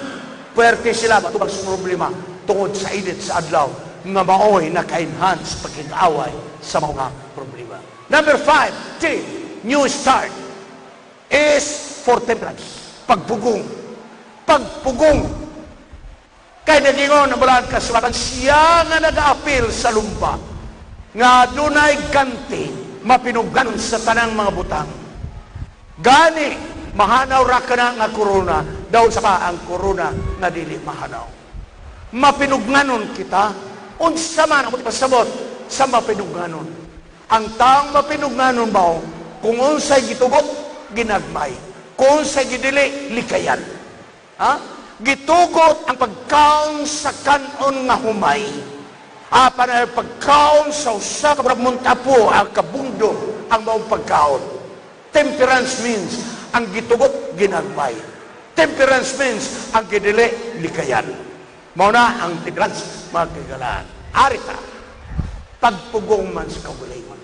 puwerte sila matubang sa problema tungod sa init sa adlaw nga maoy naka-enhance pagkinaaway sa mga problema. Number 5, new start is for temperance. Pagpugong. Pagpugong. Kaya nagingon na bulan kasulatan, siya nga nag-apil sa lumba. Nga dunay ganti, mapinugan sa tanang mga butang. Gani, mahanaw ra ka na nga korona, daw sa pa ang korona na dili mahanaw. Mapinugnanon kita, unsa man ang pasabot sa mapinugnanon. Ang taong mapinugnanon ba, kung unsay gitugot, ginagmay. Kung unsay gidili, likayan. Ha? Gitugot ang pagkaon sa kanon nga humay. Apan ang pagkaon sa usa ka muntapo, ang kabundo, ang maong pagkaon. Temperance means, ang gitugot, ginagmay. Temperance means, ang gidili, likayan. Mauna ang temperance, mga kagalaan. Arita, pagpugong man sa kabulayman.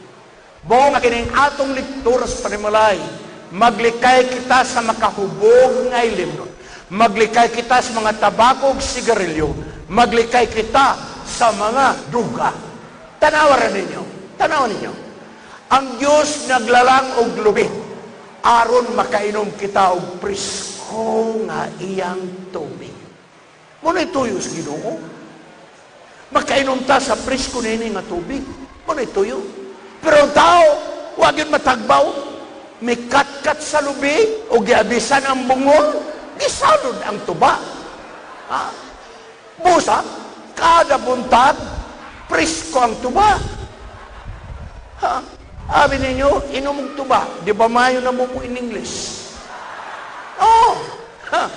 Buong kining atong lekturas panimalay, maglikay kita sa makahubog nga ilimnon. Maglikay kita sa mga tabakog sigarilyo. Maglikay kita sa mga druga. Tanawaran ninyo. Tanawan ninyo. Ang Diyos naglalang og lubi. Aron makainom kita og prisko nga iyang tubig. Muna'y tuyo sa Ginoo. Makainom ta sa prisko nini nga tubig. Muna'y tuyo. Pero ang tao, huwag yun matagbaw. May kat-kat sa lubi o giabisan ang bungol. Isalod ang tuba. Ha? Busa, kada buntag, presko ang tuba. Ha? Sabi ninyo, inom ang tuba. Di ba mayo na mo in English? Oh! Ha?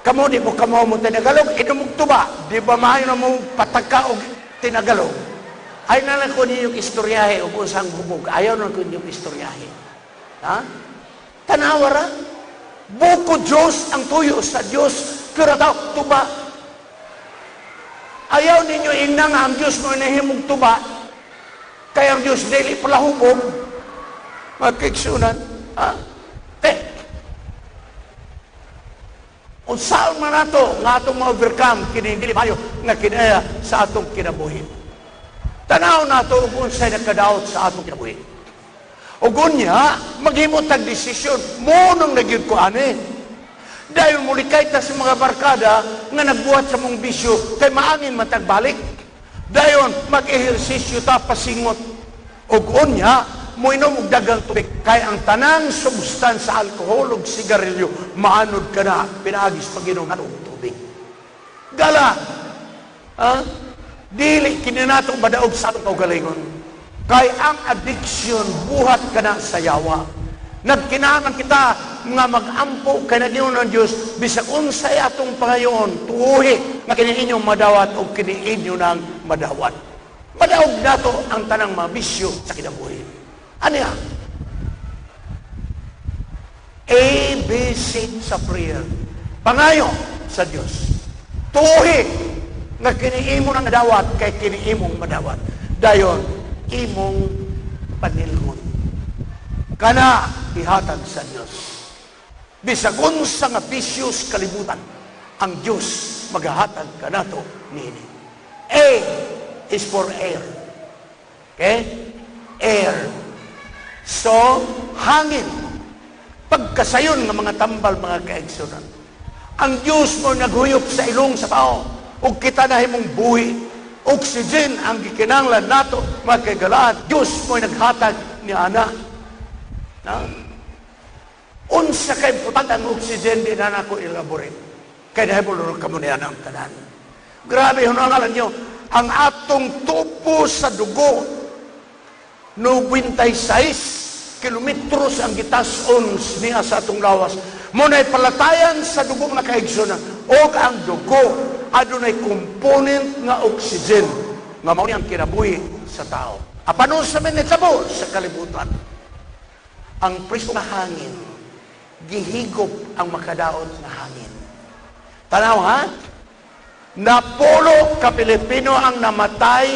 Kamu, di mo kamo mo tinagalog, inom ang tuba. Di ba mayo na mo patagka o tinagalog? Ay na lang ko ninyong istoryahe o usang bubog. Ayaw na ko ninyong istoryahe. Ha? Tanawara. Buko Diyos ang tuyo sa Diyos. Pero daw, tuba. Ayaw ninyo inang ang Diyos mo inahimong tuba. Kaya ang Diyos dili pala hubog. Magkiksunan. Ha? Unsaon man nato nga atong ma-overcome kini dili mayo nga kinaya sa atong kinabuhi. Tanaw nato kung unsay nakadaot sa atong kinabuhi. O gunya, maghimot tag desisyon, mo nang nagyud ko ani. Dahil mulikay ta sa mga barkada nga nagbuhat sa mong bisyo, kay maangin matagbalik. Dayon, mag-ehersisyo ta pasingot. O gunya, mo inom og dagang tubig. Kay ang tanang substans sa alkohol o sigarilyo, maanod ka na, pinagis pag-inom na og tubig. Gala, dili kininatong madaog sa atong kaugalingon. Kay ang addiction, buhat ka na sa yawa. Nagkinahanglan kita nga mag-ampo kay naging ng Diyos, bisag unsay atong pangayon, tuuhi nga kiniinyong madawat o kiniinyo ng madawat. Madaog nato ang tanang mga bisyo sa kinabuhi. Ano yan? ABC sa prayer. Pangayo sa Dios. Tuhi nga kiniimo ng madawat kay kiniimong madawat. Dayon imong panilhon. Kana ihatag sa Dios. Bisag unsa nga bisyos kalibutan, ang Dios magahatag kanato niini. A is for air. Okay? Air. So, hangin. Pagkasayon ng mga tambal, mga kaigsunan. Ang Diyos mo naghuyop sa ilong sa tao. O kita na himong buhi. Oxygen ang gikinanglan nato, mga kaigalaan. Diyos mo naghatag ni Ana. Na? Unsa kay importante ang oxygen, di na ako elaborate. Kaya nahibulong ka mo niya ng tanan. Grabe, hunangalan nyo. Ang atong tupo sa dugo, 96 kilometros ang gitason niya sa atong lawas. Muna'y palatayan sa dugo na kaigsunan. O ang dugo, adunay component nga oxygen nga mao ang kinabuhi sa tao. Apano sa minitabo sa kalibutan? Ang presko nga hangin, gihigop ang makadaot nga hangin. Tanaw ha? Napulo ka Pilipino ang namatay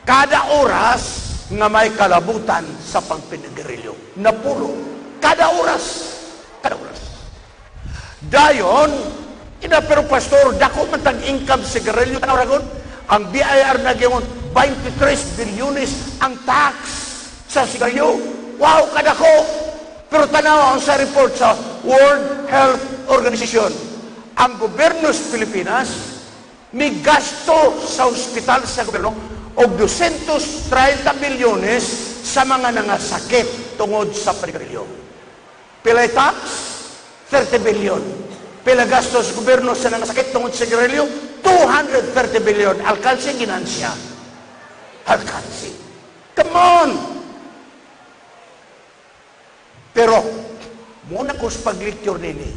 kada oras nga may kalabutan sa pagpinigarilyo. Napulo. Kada oras. Kada oras. Dayon, pero pastor, dako man tag income sa sigarilyo. Tanaw ragon, ang BIR na gawon 23 bilyones ang tax sa sigarilyo. Wow, kadako! Pero tanaw ang sa report sa World Health Organization, ang gobyerno sa Pilipinas may gasto sa ospital sa gobyerno og 230 bilyones sa mga nangasakit tungod sa panigarilyo. Pilay tax? 30 bilyon. Pila gasto sa gobyerno sa nangasakit tungod sa sigarilyo? 230 bilyon. Alkansi ginansya. Alkansi. Come on! Pero, muna ko sa pag-lecture nini,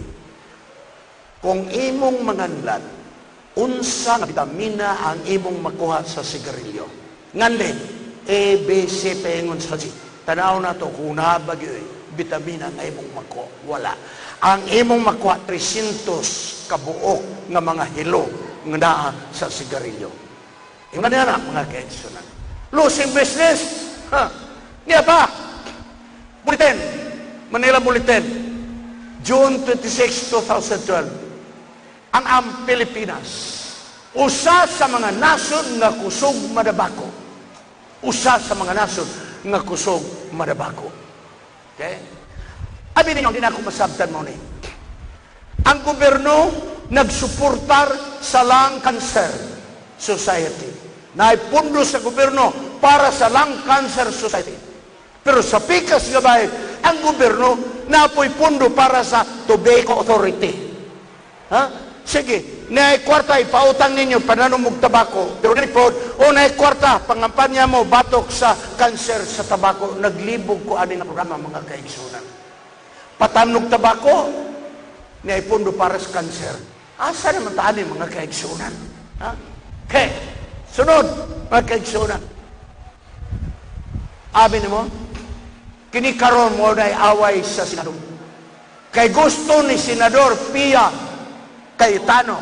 kung imong manganlan, unsa nga vitamina ang imong makuha sa sigarilyo. Ngandi, A, B, C, pengon sa C. Tanaw na to, kung nabagyoy, vitamina nga imong makuha. Wala. Ang imong makuha, 300 kabuok nga mga hilo nga naa sa sigarilyo. Yung na mga kainsunan. Losing business. Niya pa. Bulletin. Manila Bulletin. June 26, 2012. Ang Pilipinas, usa sa mga nasod nga kusog madabako. Usa sa mga nasod nga kusog madabako. Okay? Abi ninyo, hindi na ako masabtan mo ni. Ang gobyerno nagsuportar sa Lung Cancer Society. Naipundo sa gobyerno para sa Lung Cancer Society. Pero sa pikas nga bahay, ang gobyerno napoy pundo para sa Tobacco Authority. Ha? Sige, naay kwarta, ipautang ninyo, pananumog tabako. Pero nipod, o naay kwarta, pangampanya mo, batok sa kanser sa tabako. Naglibog ko aning programa, mga kaigsunan. Patanog tabako, naay pundo para sa kanser. Asa naman taan mga kaigsunan? Ha? Okay, sunod, mga kaigsunan. Abi ni mo, kinikaroon mo na away sa Senado. Kay gusto ni Senador Pia Cayetano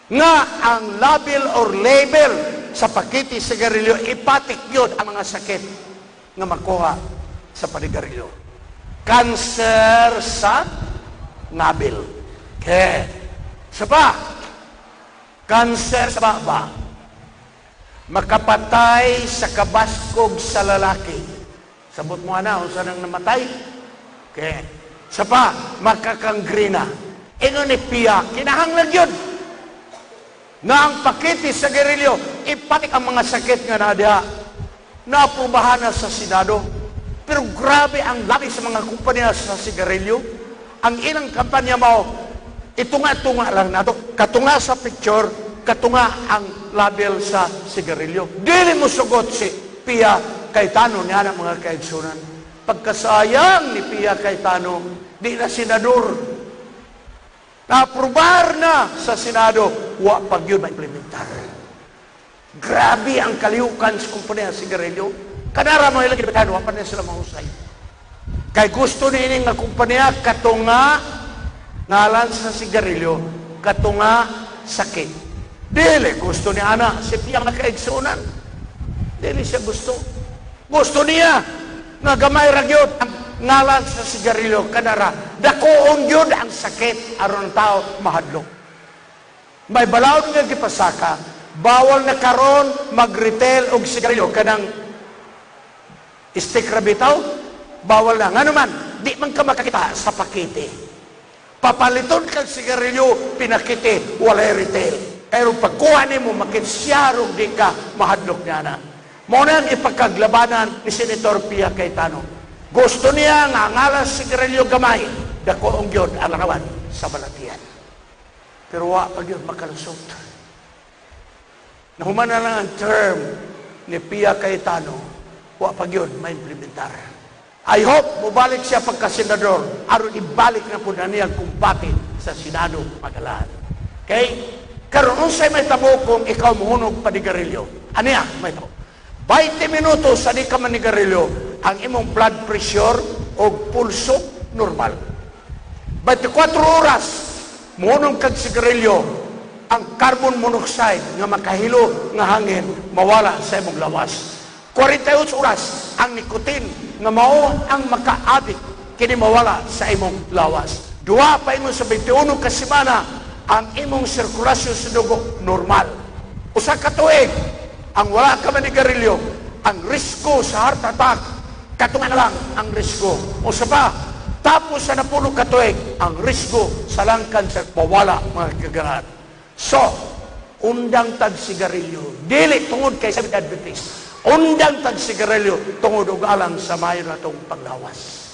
nga ang label or label sa pakiti sigarilyo ipatik yun ang mga sakit nga makuha sa panigarilyo. Cancer sa nabil. Okay. Sa pa, cancer sa baba. Makapatay sa kabaskog sa lalaki. Sabot mo na, kung saan ang namatay? Okay. Sa pa, makakangrina. Ingon ni Pia, kinahanglan yun. Na ang pakiti sa gerilyo, ipatik ang mga sakit nga nadiha. Naaprubahan na sa Senado. Pero grabe ang laki sa mga kumpanya sa sigarilyo. Ang ilang kampanya mo, itunga-tunga lang nato. Katunga sa picture, katunga ang label sa sigarilyo. Dili mo sugot si Pia Cayetano niya ng mga kaigsunan. Pagkasayang ni Pia Cayetano, di na senador. Na-aprobar na sa Senado, wa pag yun ma-implementar. Grabe ang kaliukan sa kumpanya sa sigarilyo. Kanara mo ilang kinabitahan, wa pa na sila mahusay. Kay gusto ni ining nga kumpanya katunga ngalan sa sigarilyo, katunga sakit. Dili gusto ni ana si piyang nakaigsunan. Dili siya gusto. Gusto niya nga gamay ra gyud ang ngalan sa sigarilyo kanara. Dakoon gyud ang sakit aron tao mahadlok. May balawon nga gipasaka, bawal na karon mag-retail og sigarilyo kanang stick ra bitaw, bawal na. Ngano man, di man ka makakita sa pakete. Papaliton kang sigarilyo, pinakite, walay retail. Pero pagkuha ni mo, makinsyarong di ka mahadlok niya na. Muna ang ipagkaglabanan ni Senator Pia Cayetano. Gusto niya nga ngalas sigarilyo gamay, dako ang yun ang larawan sa balatian. Pero wa pag yun makalusot. Nahuman na lang ang term ni Pia Cayetano, wa pag yun ma-implementar. I hope mubalik siya pagka-senador aron ibalik na po na niya kumpati sa Senado magalaan. Okay? Karon unsay may tabo kung ikaw muhunog panigarilyo. Aniya may tabo. 20 minutos sa di ka manigarilyo, ang imong blood pressure o pulso normal. 24 oras muhunog kag sigarilyo, ang carbon monoxide nga makahilo nga hangin mawala sa imong lawas. 48 oras ang nicotine nga mao ang maka-addict kini mawala sa imong lawas. Duha pa ingon sa 21 ka semana ang imong sirkulasyon sa dugo normal. Usa ka tuig ang wala ka manigarilyo, ang risko sa heart attack katunga na lang ang risko. Usa pa tapos sa 10 ka tuig ang risko sa lung cancer mawala mga kaganahan. So, undang tag sigarilyo dili tungod kay Seventh Adventist. Undang tag sigarilyo tungod og alang sa mayo na itong panglawas.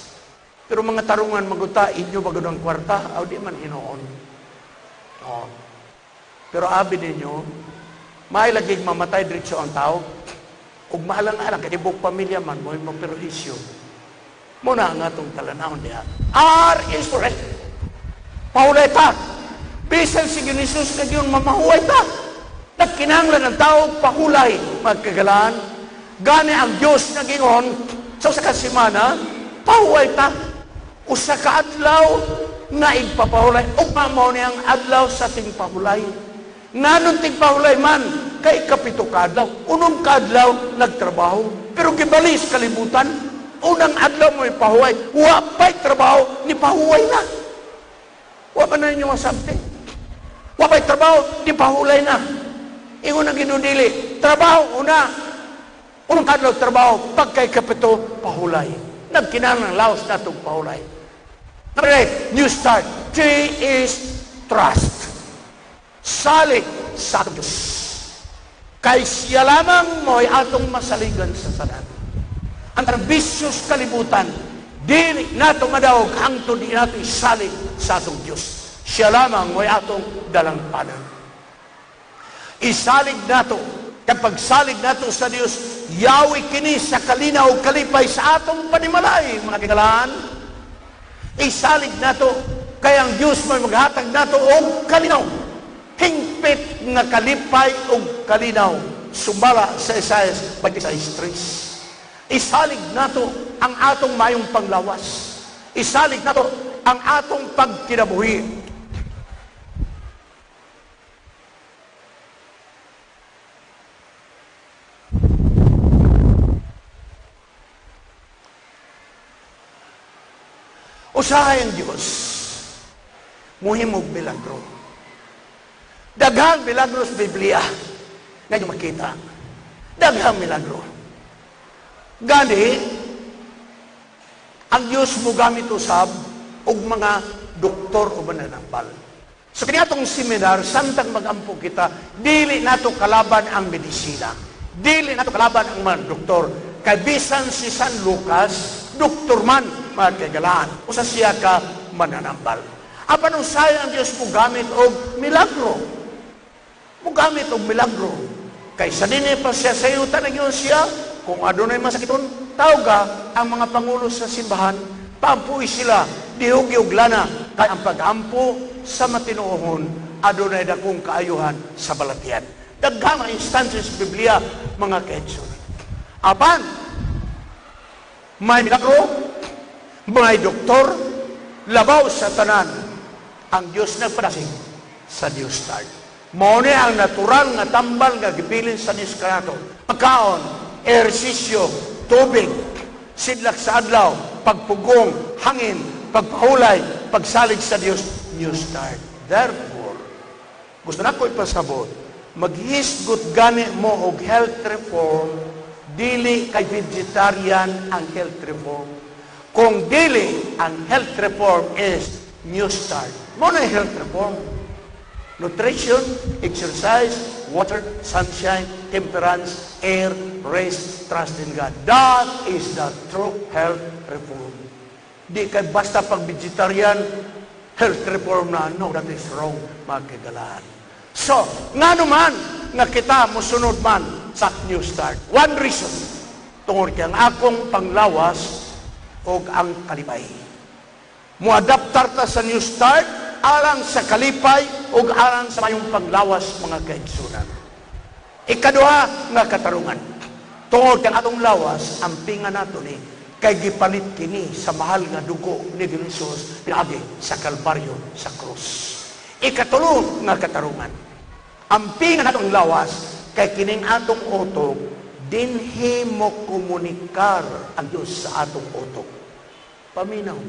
Pero mga tarungan maguta, inyo bagod ang kwarta, o di man hinoon. Oh. Pero abi ninyo, may lagig mamatay diretso ang tao, ug maalang-alang, katibok pamilya man, mo yung perwisyo. Muna nga itong talanahon niya. R is for it. Paulay ta. Bisan si Ginisus na yun mamahuay ta. Nagkinanglan ng tao, pahulay, magkagalaan. Gani ang Diyos na gingon, sa usa ka semana, pahuway ta. Usa ka adlaw, na igpapahulay. Ugma mo niyang adlaw sa ting pahulay. Nanon ting pahulay man, kay kapito ka adlaw. Unong ka adlaw, nagtrabaho. Pero gibalis kalibutan, unang adlaw mo ipahuway. Wapay trabaho, ni pahuway na. Wapa na ninyo masabti. Wapay trabaho, ni pahulay na. Ingon ang ginundili, trabaho una. Unang kadlaw trabaho, pagkay kapito, pahulay. Nagkinang ng laos na itong pahulay. Number 8, new start. 3 is trust. Salig sa Diyos. Kay siya lamang mo ay atong masaligan sa sanan. Ang ambisyos kalibutan, dili nato madawag hangtod di nato isalig sa atong Diyos. Siya lamang mo ay atong dalampanan. Isalig nato. Kapag salig nato sa Diyos, yawi kini sa kalinaw o kalipay sa atong panimalay, mga kagalaan. Isalig nato, kaya ang Diyos may maghatag nato o kalinaw. Hingpit nga kalipay o kalinaw. Sumala sa Isaias 26:3. Isalig nato ang atong mayong panglawas. Isalig nato ang atong pagkinabuhi. Usahay ang Diyos, muhimog milagro. Daghang milagro sa Biblia, ngayon makita. Daghang milagro. Gani, ang Diyos mo gamit usab og mga doktor o mananambal. Sa kaniatong seminar, samtang mag-ampo kita, dili nato kalaban ang medisina. Dili nato kalaban ang mga doktor. Kay bisan si San Lucas, doktor man, mga kagalaan. Usa siya ka mananambal. Apan usay ang Diyos mo gamit og milagro. Mo gamit og milagro. Kay sa dini pa siya sa yutan na siya, kung adunay masakiton, tawga ang mga pangulo sa simbahan, paampuy sila, dihugi og lana, kay ang pag-ampo sa matinuohon, adunay dakong kaayuhan sa balatian. Daghang instances sa Biblia, mga kaedson. Apan, may milagro, mga doktor, labaw sa tanan, ang Diyos nagpadasig sa New Start. Mao ni ang natural nga tambal nga gibilin sa Diyos kanato. Pagkaon, ehersisyo, tubig, sidlak sa adlaw, pagpugong, hangin, pagpahulay, pagsalig sa Diyos, New Start. Therefore, gusto na ko ipasabot, maghisgot gani mo og health reform, dili kay vegetarian ang health reform. Kung dili, ang health reform is New Start. Mo na health reform. Nutrition, exercise, water, sunshine, temperance, air, rest, trust in God. That is the true health reform. Di kay basta pag vegetarian, health reform na. No, that is wrong, mga kagalaan. So, nga naman, nga kita musunod man sa New Start. One reason, tungod kay ang akong panglawas o ang kalipay. Muadaptar ta sa New Start, alang sa kalipay o alang sa mayong panglawas, mga kaigsunan. Ikaduha nga katarungan. Tungod kang atong lawas, ang pinga nato ni kay gipalit kini sa mahal nga dugo ni Jesus pinagi sa Kalbaryo sa krus. Ikatulo nga katarungan. Ang pinga natong lawas kay kining atong utok dinhi mo komunikar ang Diyos sa atong utok. Paminaw.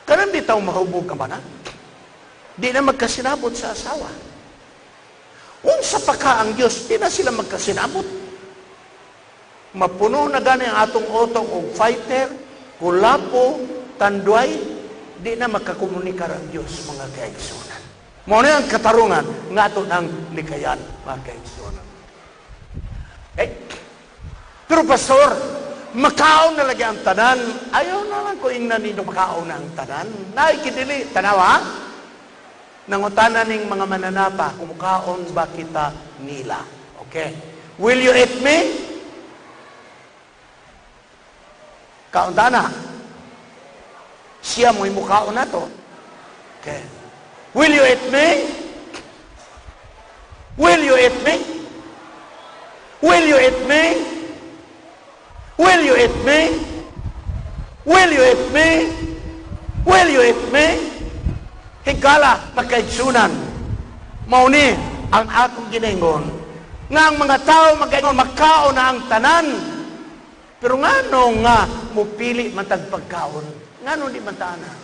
Karon di tayo mahubog ka ba na? Di na magkasinabot sa asawa. Unsa pa ka ang Diyos, di na sila magkasinabot. Mapuno na gani ang atong otong og fighter, kulapo, tanduay, di na magkakomunikar ang Diyos, mga kaigsunan. Mo na ang katarungan nga ato ng likayan, mga kaigsunan. Pero pastor, makaon na lagi ang tanan. Ayaw na lang ko ingnan ninyo makaon na ang tanan. Naikidili, tanawa? Nangutanan ning mga mananapa, kung makaon ba kita nila. Okay. Will you eat me? Kaunta na. Siya mo'y mukhaon na to. Okay. Will you eat me? Will you eat me? Will you eat me? Will you eat me? Will you eat me? Will you eat me? Higala, magkaigsunan. Mauni ang akong giningon. Nga ang mga tao magkaingon, magkaon na ang tanan. Pero ngano nga mupili matag pagkaon? Ngano di matana?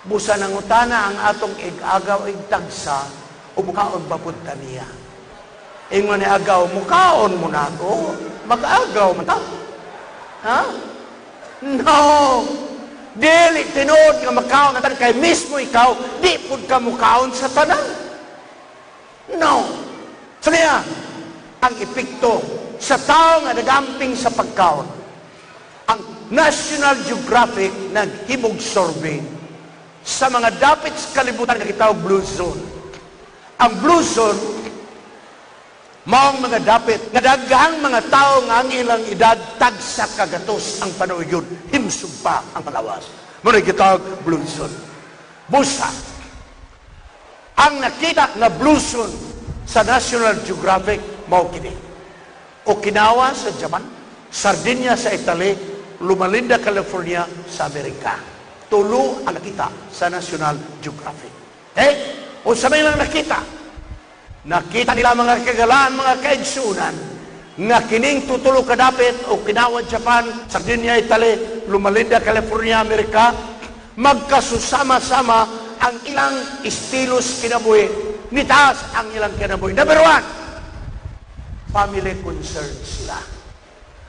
Busa ng utana ang atong igagaw igtagsa o mukaon papunta niya. Ingon ni agaw, mukaon mo na ako. Mag-agaw man ta. Ha? No. Dili, tinood nga makaon na tanan. Kaya mismo ikaw, di pud ka mukaon sa tanan. No. So niya, ang epekto sa tao nga nagamping sa pagkaon. Ang National Geographic naghimog survey sa mga dapit sa kalibutan nga kitawag Blue Zone. Ang Blue Zone, maong mga dapit, nga daghang mga tao nga ang ilang edad tagsa kagatos ang panuyon, himsog pa ang palawas. Muna gitawag Blue Zone. Busa. Ang nakita na Blue Zone sa National Geographic, mao kini. Okinawa sa Japan, Sardinia sa Italy, Loma Linda, California sa Amerika. Tulo ang nakita sa National Geographic. O sa may lang nakita, nakita nila mga kagalaan, mga kaigsunan, nga kining tutulo kadapit o Okinawa, Japan, Sardinia, Italy, Loma Linda, California, Amerika, magkasusama-sama ang ilang estilos kinabuhi, nitaas ang ilang kinabuhi. Number one, family concern sila.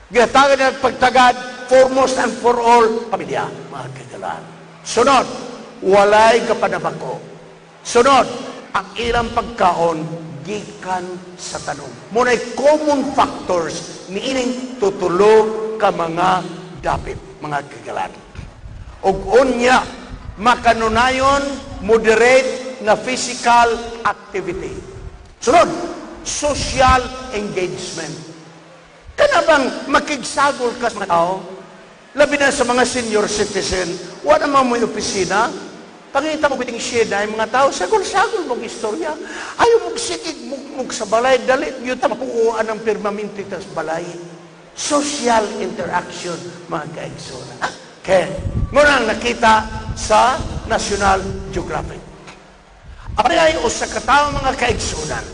Ginatagan na pagtagad, foremost and for all, pamilya, mga kagalaan. Sunod, walay kapanabako. Sunod, ang ilang pagkaon gikan sa tanong. Muna'y common factors ni ining tutulo ka mga dapit, mga kagalan. Og unya, makanunayon, moderate na physical activity. Sunod, social engagement. Kana bang makigsagol ka sa mga tao? Labi na sa mga senior citizen, wala naman mo yung opisina, pangita mo biting siyeda ay mga tao, sagol-sagol mong istorya. Ayaw mong sikig mong sa balay, dali, yun mapukuhaan ng pirmaminti tas balay. Social interaction, mga kaigsunan. Kaya, ngunang nakita sa National Geographic. Apayay o sa katawang mga kaigsunan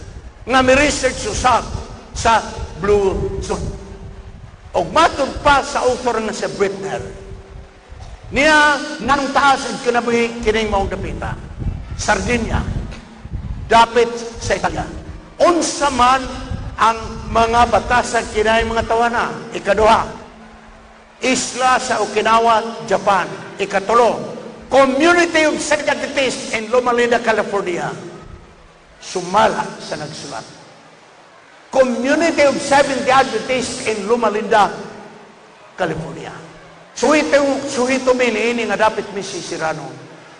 nga may research usab sa Blue Zone. O matod pa sa author nga sa Britner, niya nanong taas ang kinabuhi kining maong dapita. Sardinia, dapit sa Italia. Unsa man ang mga batasan kinay mga tawana. Ikaduha, isla sa Okinawa, Japan. Ikatulo, Community of Seventh Adventists in Loma Linda, California. Sumala sa nagsulat. Community of Seventh Adventists in Loma Linda, California. Suhito ini nga dapat Mrs. Serrano.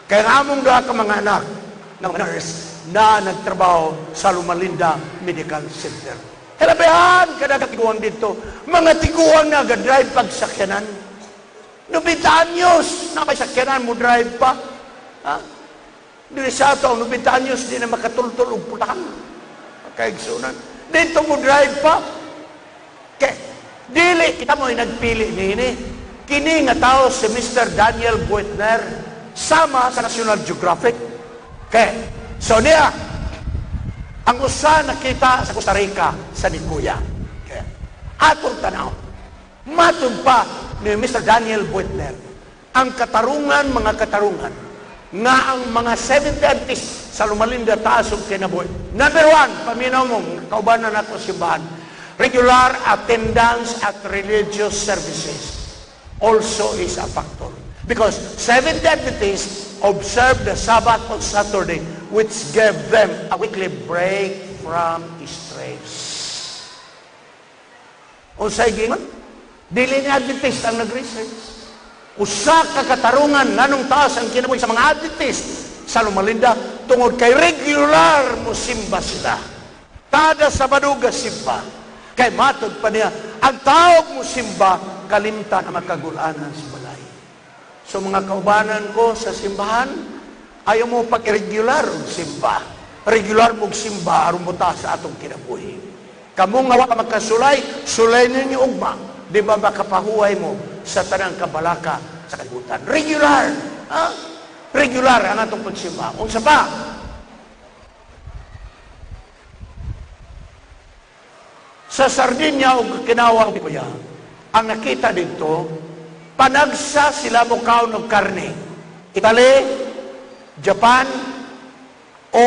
Kaya nga among doha ka mga anak ng nurse na nagtrabaho sa Loma Linda Medical Center. Helabehan kada katiguan dito. Mga tiguan na drive pagsakyanan. 90 anyos na may sakyanan mo drive pa. Ha? Dili sa ito, 90 anyos di na makatultul og putahan. Kaigsunan. Dito mo drive pa. Kaya, dili kita mo nagpili niini. Kini nga tao si Mr. Daniel Buettner sama sa National Geographic. Kaya, so niya, ang usa nakita sa Costa Rica sa Nicoya. Kaya, atong tanaw, matod pa ni Mr. Daniel Buettner, ang katarungan, mga katarungan, nga ang mga Seventh Adventists sa Loma Linda taas ug kinabuhi. Number 1, paminaw mo, kaubanan nato simbahan, regular attendance at religious services also is a factor. Because Seventh Adventists observe the Sabbath on Saturday, which gave them a weekly break from stress. Unsay gingon? Dili ni Adventist ang nag-research. Usa ka katarungan nganong taas ang kinabuhi sa mga Adventist sa Loma Linda tungod kay regular mo simba sila. Tada Sabado ga simba. Kay matod pa niya, ang tawag mo simba kalimtan ang makagulanan sa balay. So mga kaubanan ko sa simbahan, ayaw mo pag-regular og simba. Regular mong simba aron mo ta sa atong kinabuhi. Kamong nga wa ka magkasulay, sulay ninyo ugma. Di ba makapahuhay mo sa tanang kabalaka sa kalibutan? Regular! Ha? Regular ang atong pagsimba. Unsa pa? Sa Sardinia o Okinawa, ang nakita dito, panagsa sila mo kaon og karne. Italy, Japan, o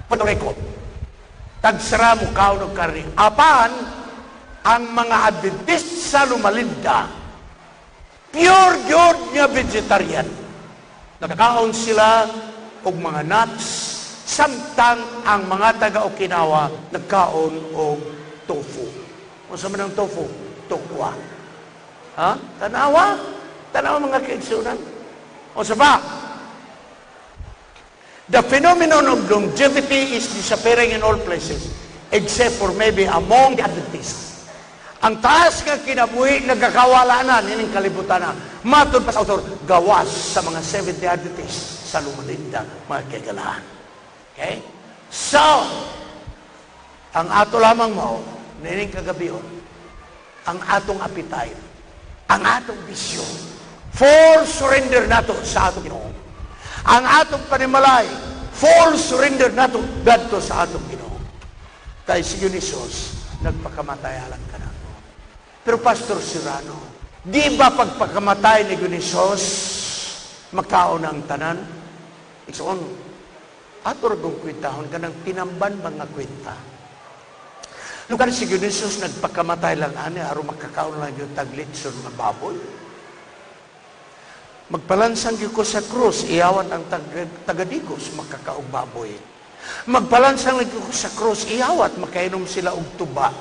Puerto Rico. Tagsara mo kaon og karne. Apan, ang mga Adventist sa Loma Linda, pure good nga vegetarian. Nagkakaon sila og mga nuts, samtang ang mga taga-Okinawa nagkaon og tofu. Unsa man ang tofu? Tokwa. Ha? Tanawa? Tanawa mga kaigsunan. Unsa ba? The phenomenon of longevity is disappearing in all places, except for maybe among the Adventists. Ang taas nga kinabuhi, nagkakawala na, nining kalibutan na. Matod pa sa author, gawas sa mga Seventh Adventists sa Loma Linda, mga kagalahan. Okay? So, ang ato lamang mo, nining kagabion, ang atong appetite, ang atong bisyon, full surrender nato sa atong Ginoo. Ang atong panimalay, full surrender nato dadto sa atong Ginoo. Kay si Jesus, nagpakamatay alang ka na. Pero Pastor Serrano, di ba pagpakamatay ni Jesus, makaon ang tanan? Ikson, ato ragong kwentahon ka ng tinamban mga kwenta. Lugar si Jesus, nagpakamatay lang ani, aron makakaon lang yung taglitson na baboy. Magpalansang ko sa krus, iyawat ang tagadigos, makakaong baboy. Magpalansang ko sa krus, iyawat, makainom sila og tuba.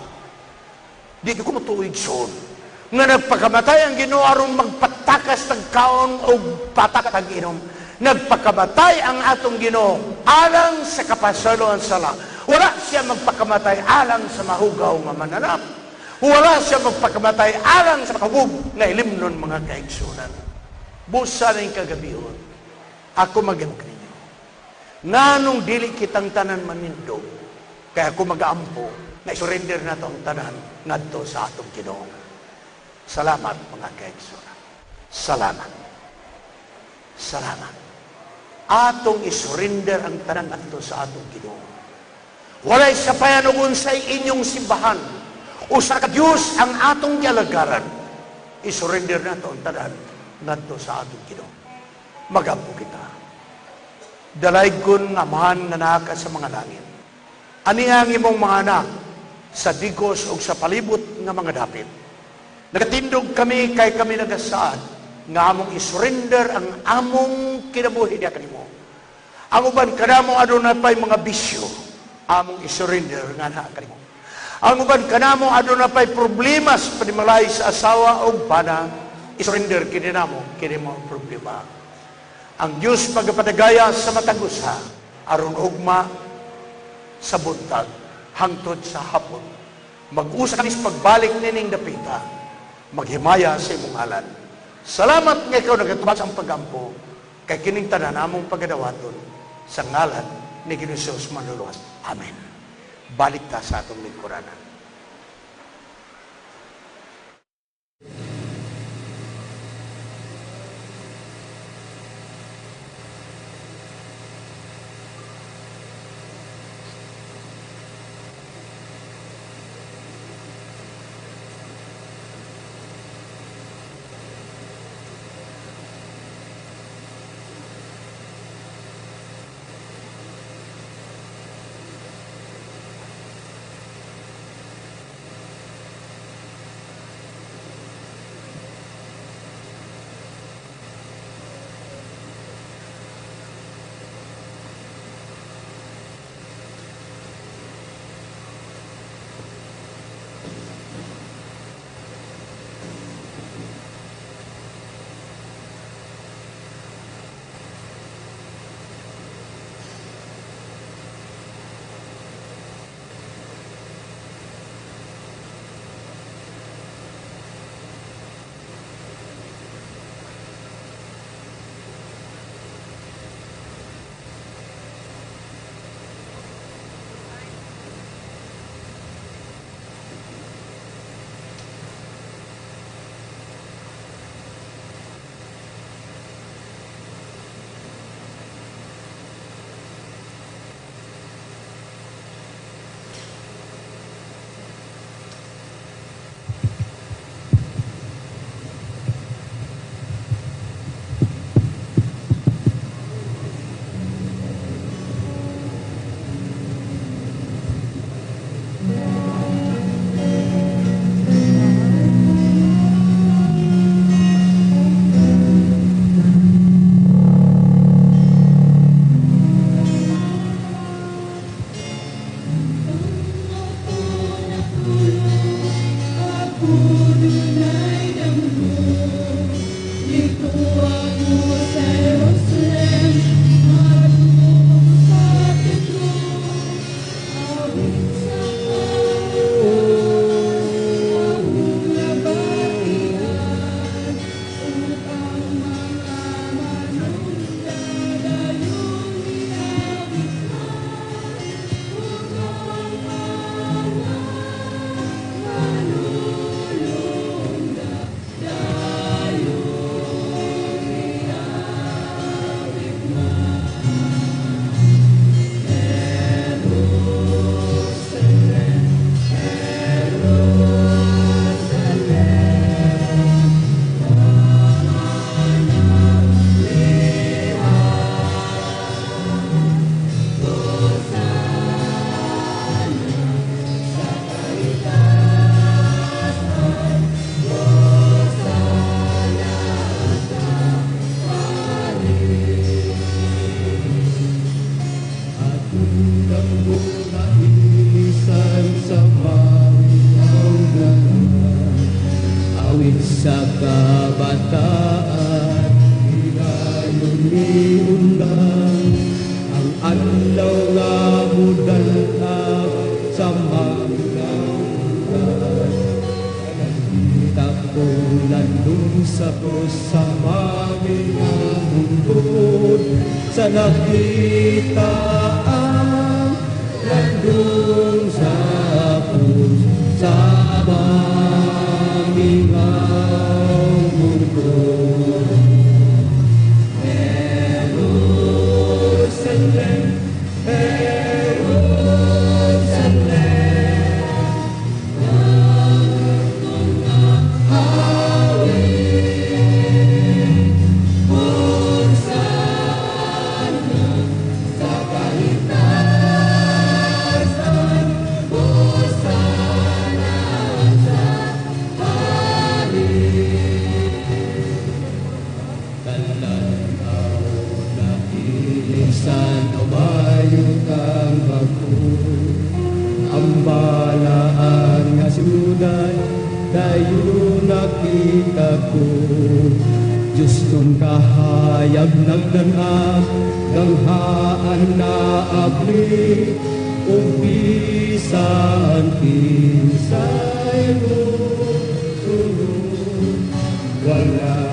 Di ko matuig son. Nga nagpakamatay ang Ginoo aron magpatakas ng kaon o patakas ang inom. Nagpakamatay ang atong Ginoo alang sa kapasaloan sala. Wala siya magpakamatay alang sa mahugaw nga mananap. Wala siya magpakamatay alang sa makagub nga ilimnon mga kaigsunan. Busa na yung kagabiyon, ako mag-amok ninyo. Nganong dili kitang tanan manindog, kaya ako mag-aampo, na surrender na itong tanan ngadto sa atong Ginoo. Salamat mga kaigsunan. Salamat. Salamat. Atong isurrender ang tanan ato sa atong Ginoo. Walay sa payanugon sa inyong simbahan o sa Diyos ang atong gialagaran. Isurrender nato ang tanan ngadto sa atong Ginoo. Magapo kita. Dalaygon nga amahan nga naa ka sa mga langit. Ani ang imong mga anak sa digos o sa palibot nga mga dapit. Nagatindog kami kay kami nagasaad nga among isurrender ang among kinabuhi niya kanimo. Ang uban kanamo adunay pay mga bisyo, among isurrender nga naa kanimo. Ang uban kanamo adunay pay problema sa panimalay sa asawa o bana, isurrender kini namo kini mo problema. Ang Dios pagapadagaya sa matag usa aron ugma sa buntag hangtod sa hapon. Mag-usa kami sa pagbalik nining dapita, maghimaya sa imong alan. Salamat nga ikaw nagatubas ang pagampo kay kining tanan among pagadawaton sa ngalan ni Ginoong Manluluwas. Amen. Balik ta sa atong lingkuranan. Sa kabataan, higayon ni undang ang adlaw nga budal sa mga ulan. Nakita ko landong sa mga mundod, sa nakita ang landong sa mga nakita ko. Diyos kong kahayag nagdanag, ganghaan na abli, o bisan kinsay mo sunod, wala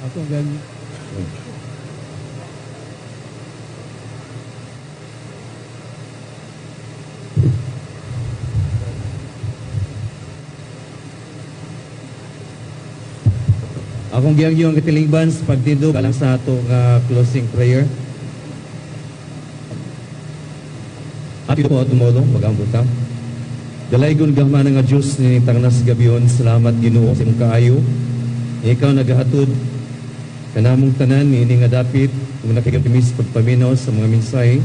Atong ganyan. Akong giyang katilingban sa pagtindog alang sa ato nga closing prayer. Ato po tumulong mag-ambot ta. Dalaygon gahman nga Dios ni tangnas gabiyon, salamat Ginoo sa imong kaayo. Ikaw nagahatod kanamong tanan niini nga dapit kung nakikitimis pagpaminaw sa mga mensahe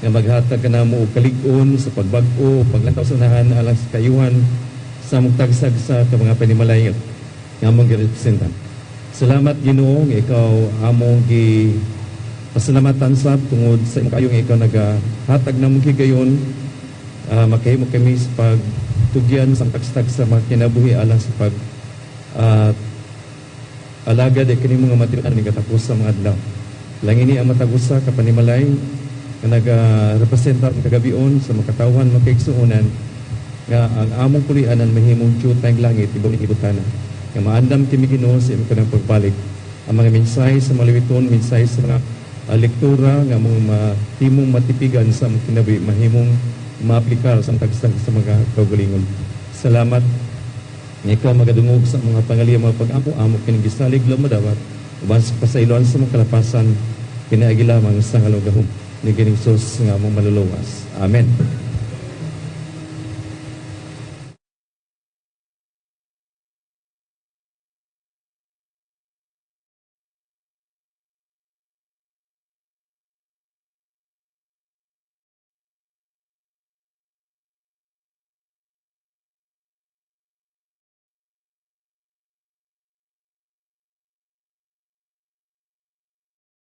nga maghatag kanamo og kalig-on sa pagbag-o, paglantaw sa unahan alang sa kayuhan sa mugtagsag sa mga panimalay nga among girepresentan. Salamat Ginoo nga ikaw among gi pasalamatan sab tungod sa imong kaayo nga ikaw nagahatag namong higayon, makahimo kami sa pagtugyan sa tagstag sa mga kinabuhi alang sa pag alagad ay kini mga matinuan ni katapos sa mga adlaw. Langini ang matagusa ka panimalay nga nagarepresenta ang kagabion sa makatawan makaigsuonan nga ang among kulianan mahimong tiyutang langit ibang ibutana. Nga maandam kami Ginoo sa imong kanang pagbalik. Ang mga mensahe sa maliwiton, mensahe sa mga lektura nga mong mahimong matipigan sa among kinabuhi, mahimong maaplikar sa tagsag sa mga kaugalingon. Salamat nga ikaw magadungog sa mga pangaliya mga pag-amo kining gisalig lumadawat uban sa pasayloan sa mga kalapasan kinaagi lamang sa halogahom ni kining Sus nga among maluluwas. Amen.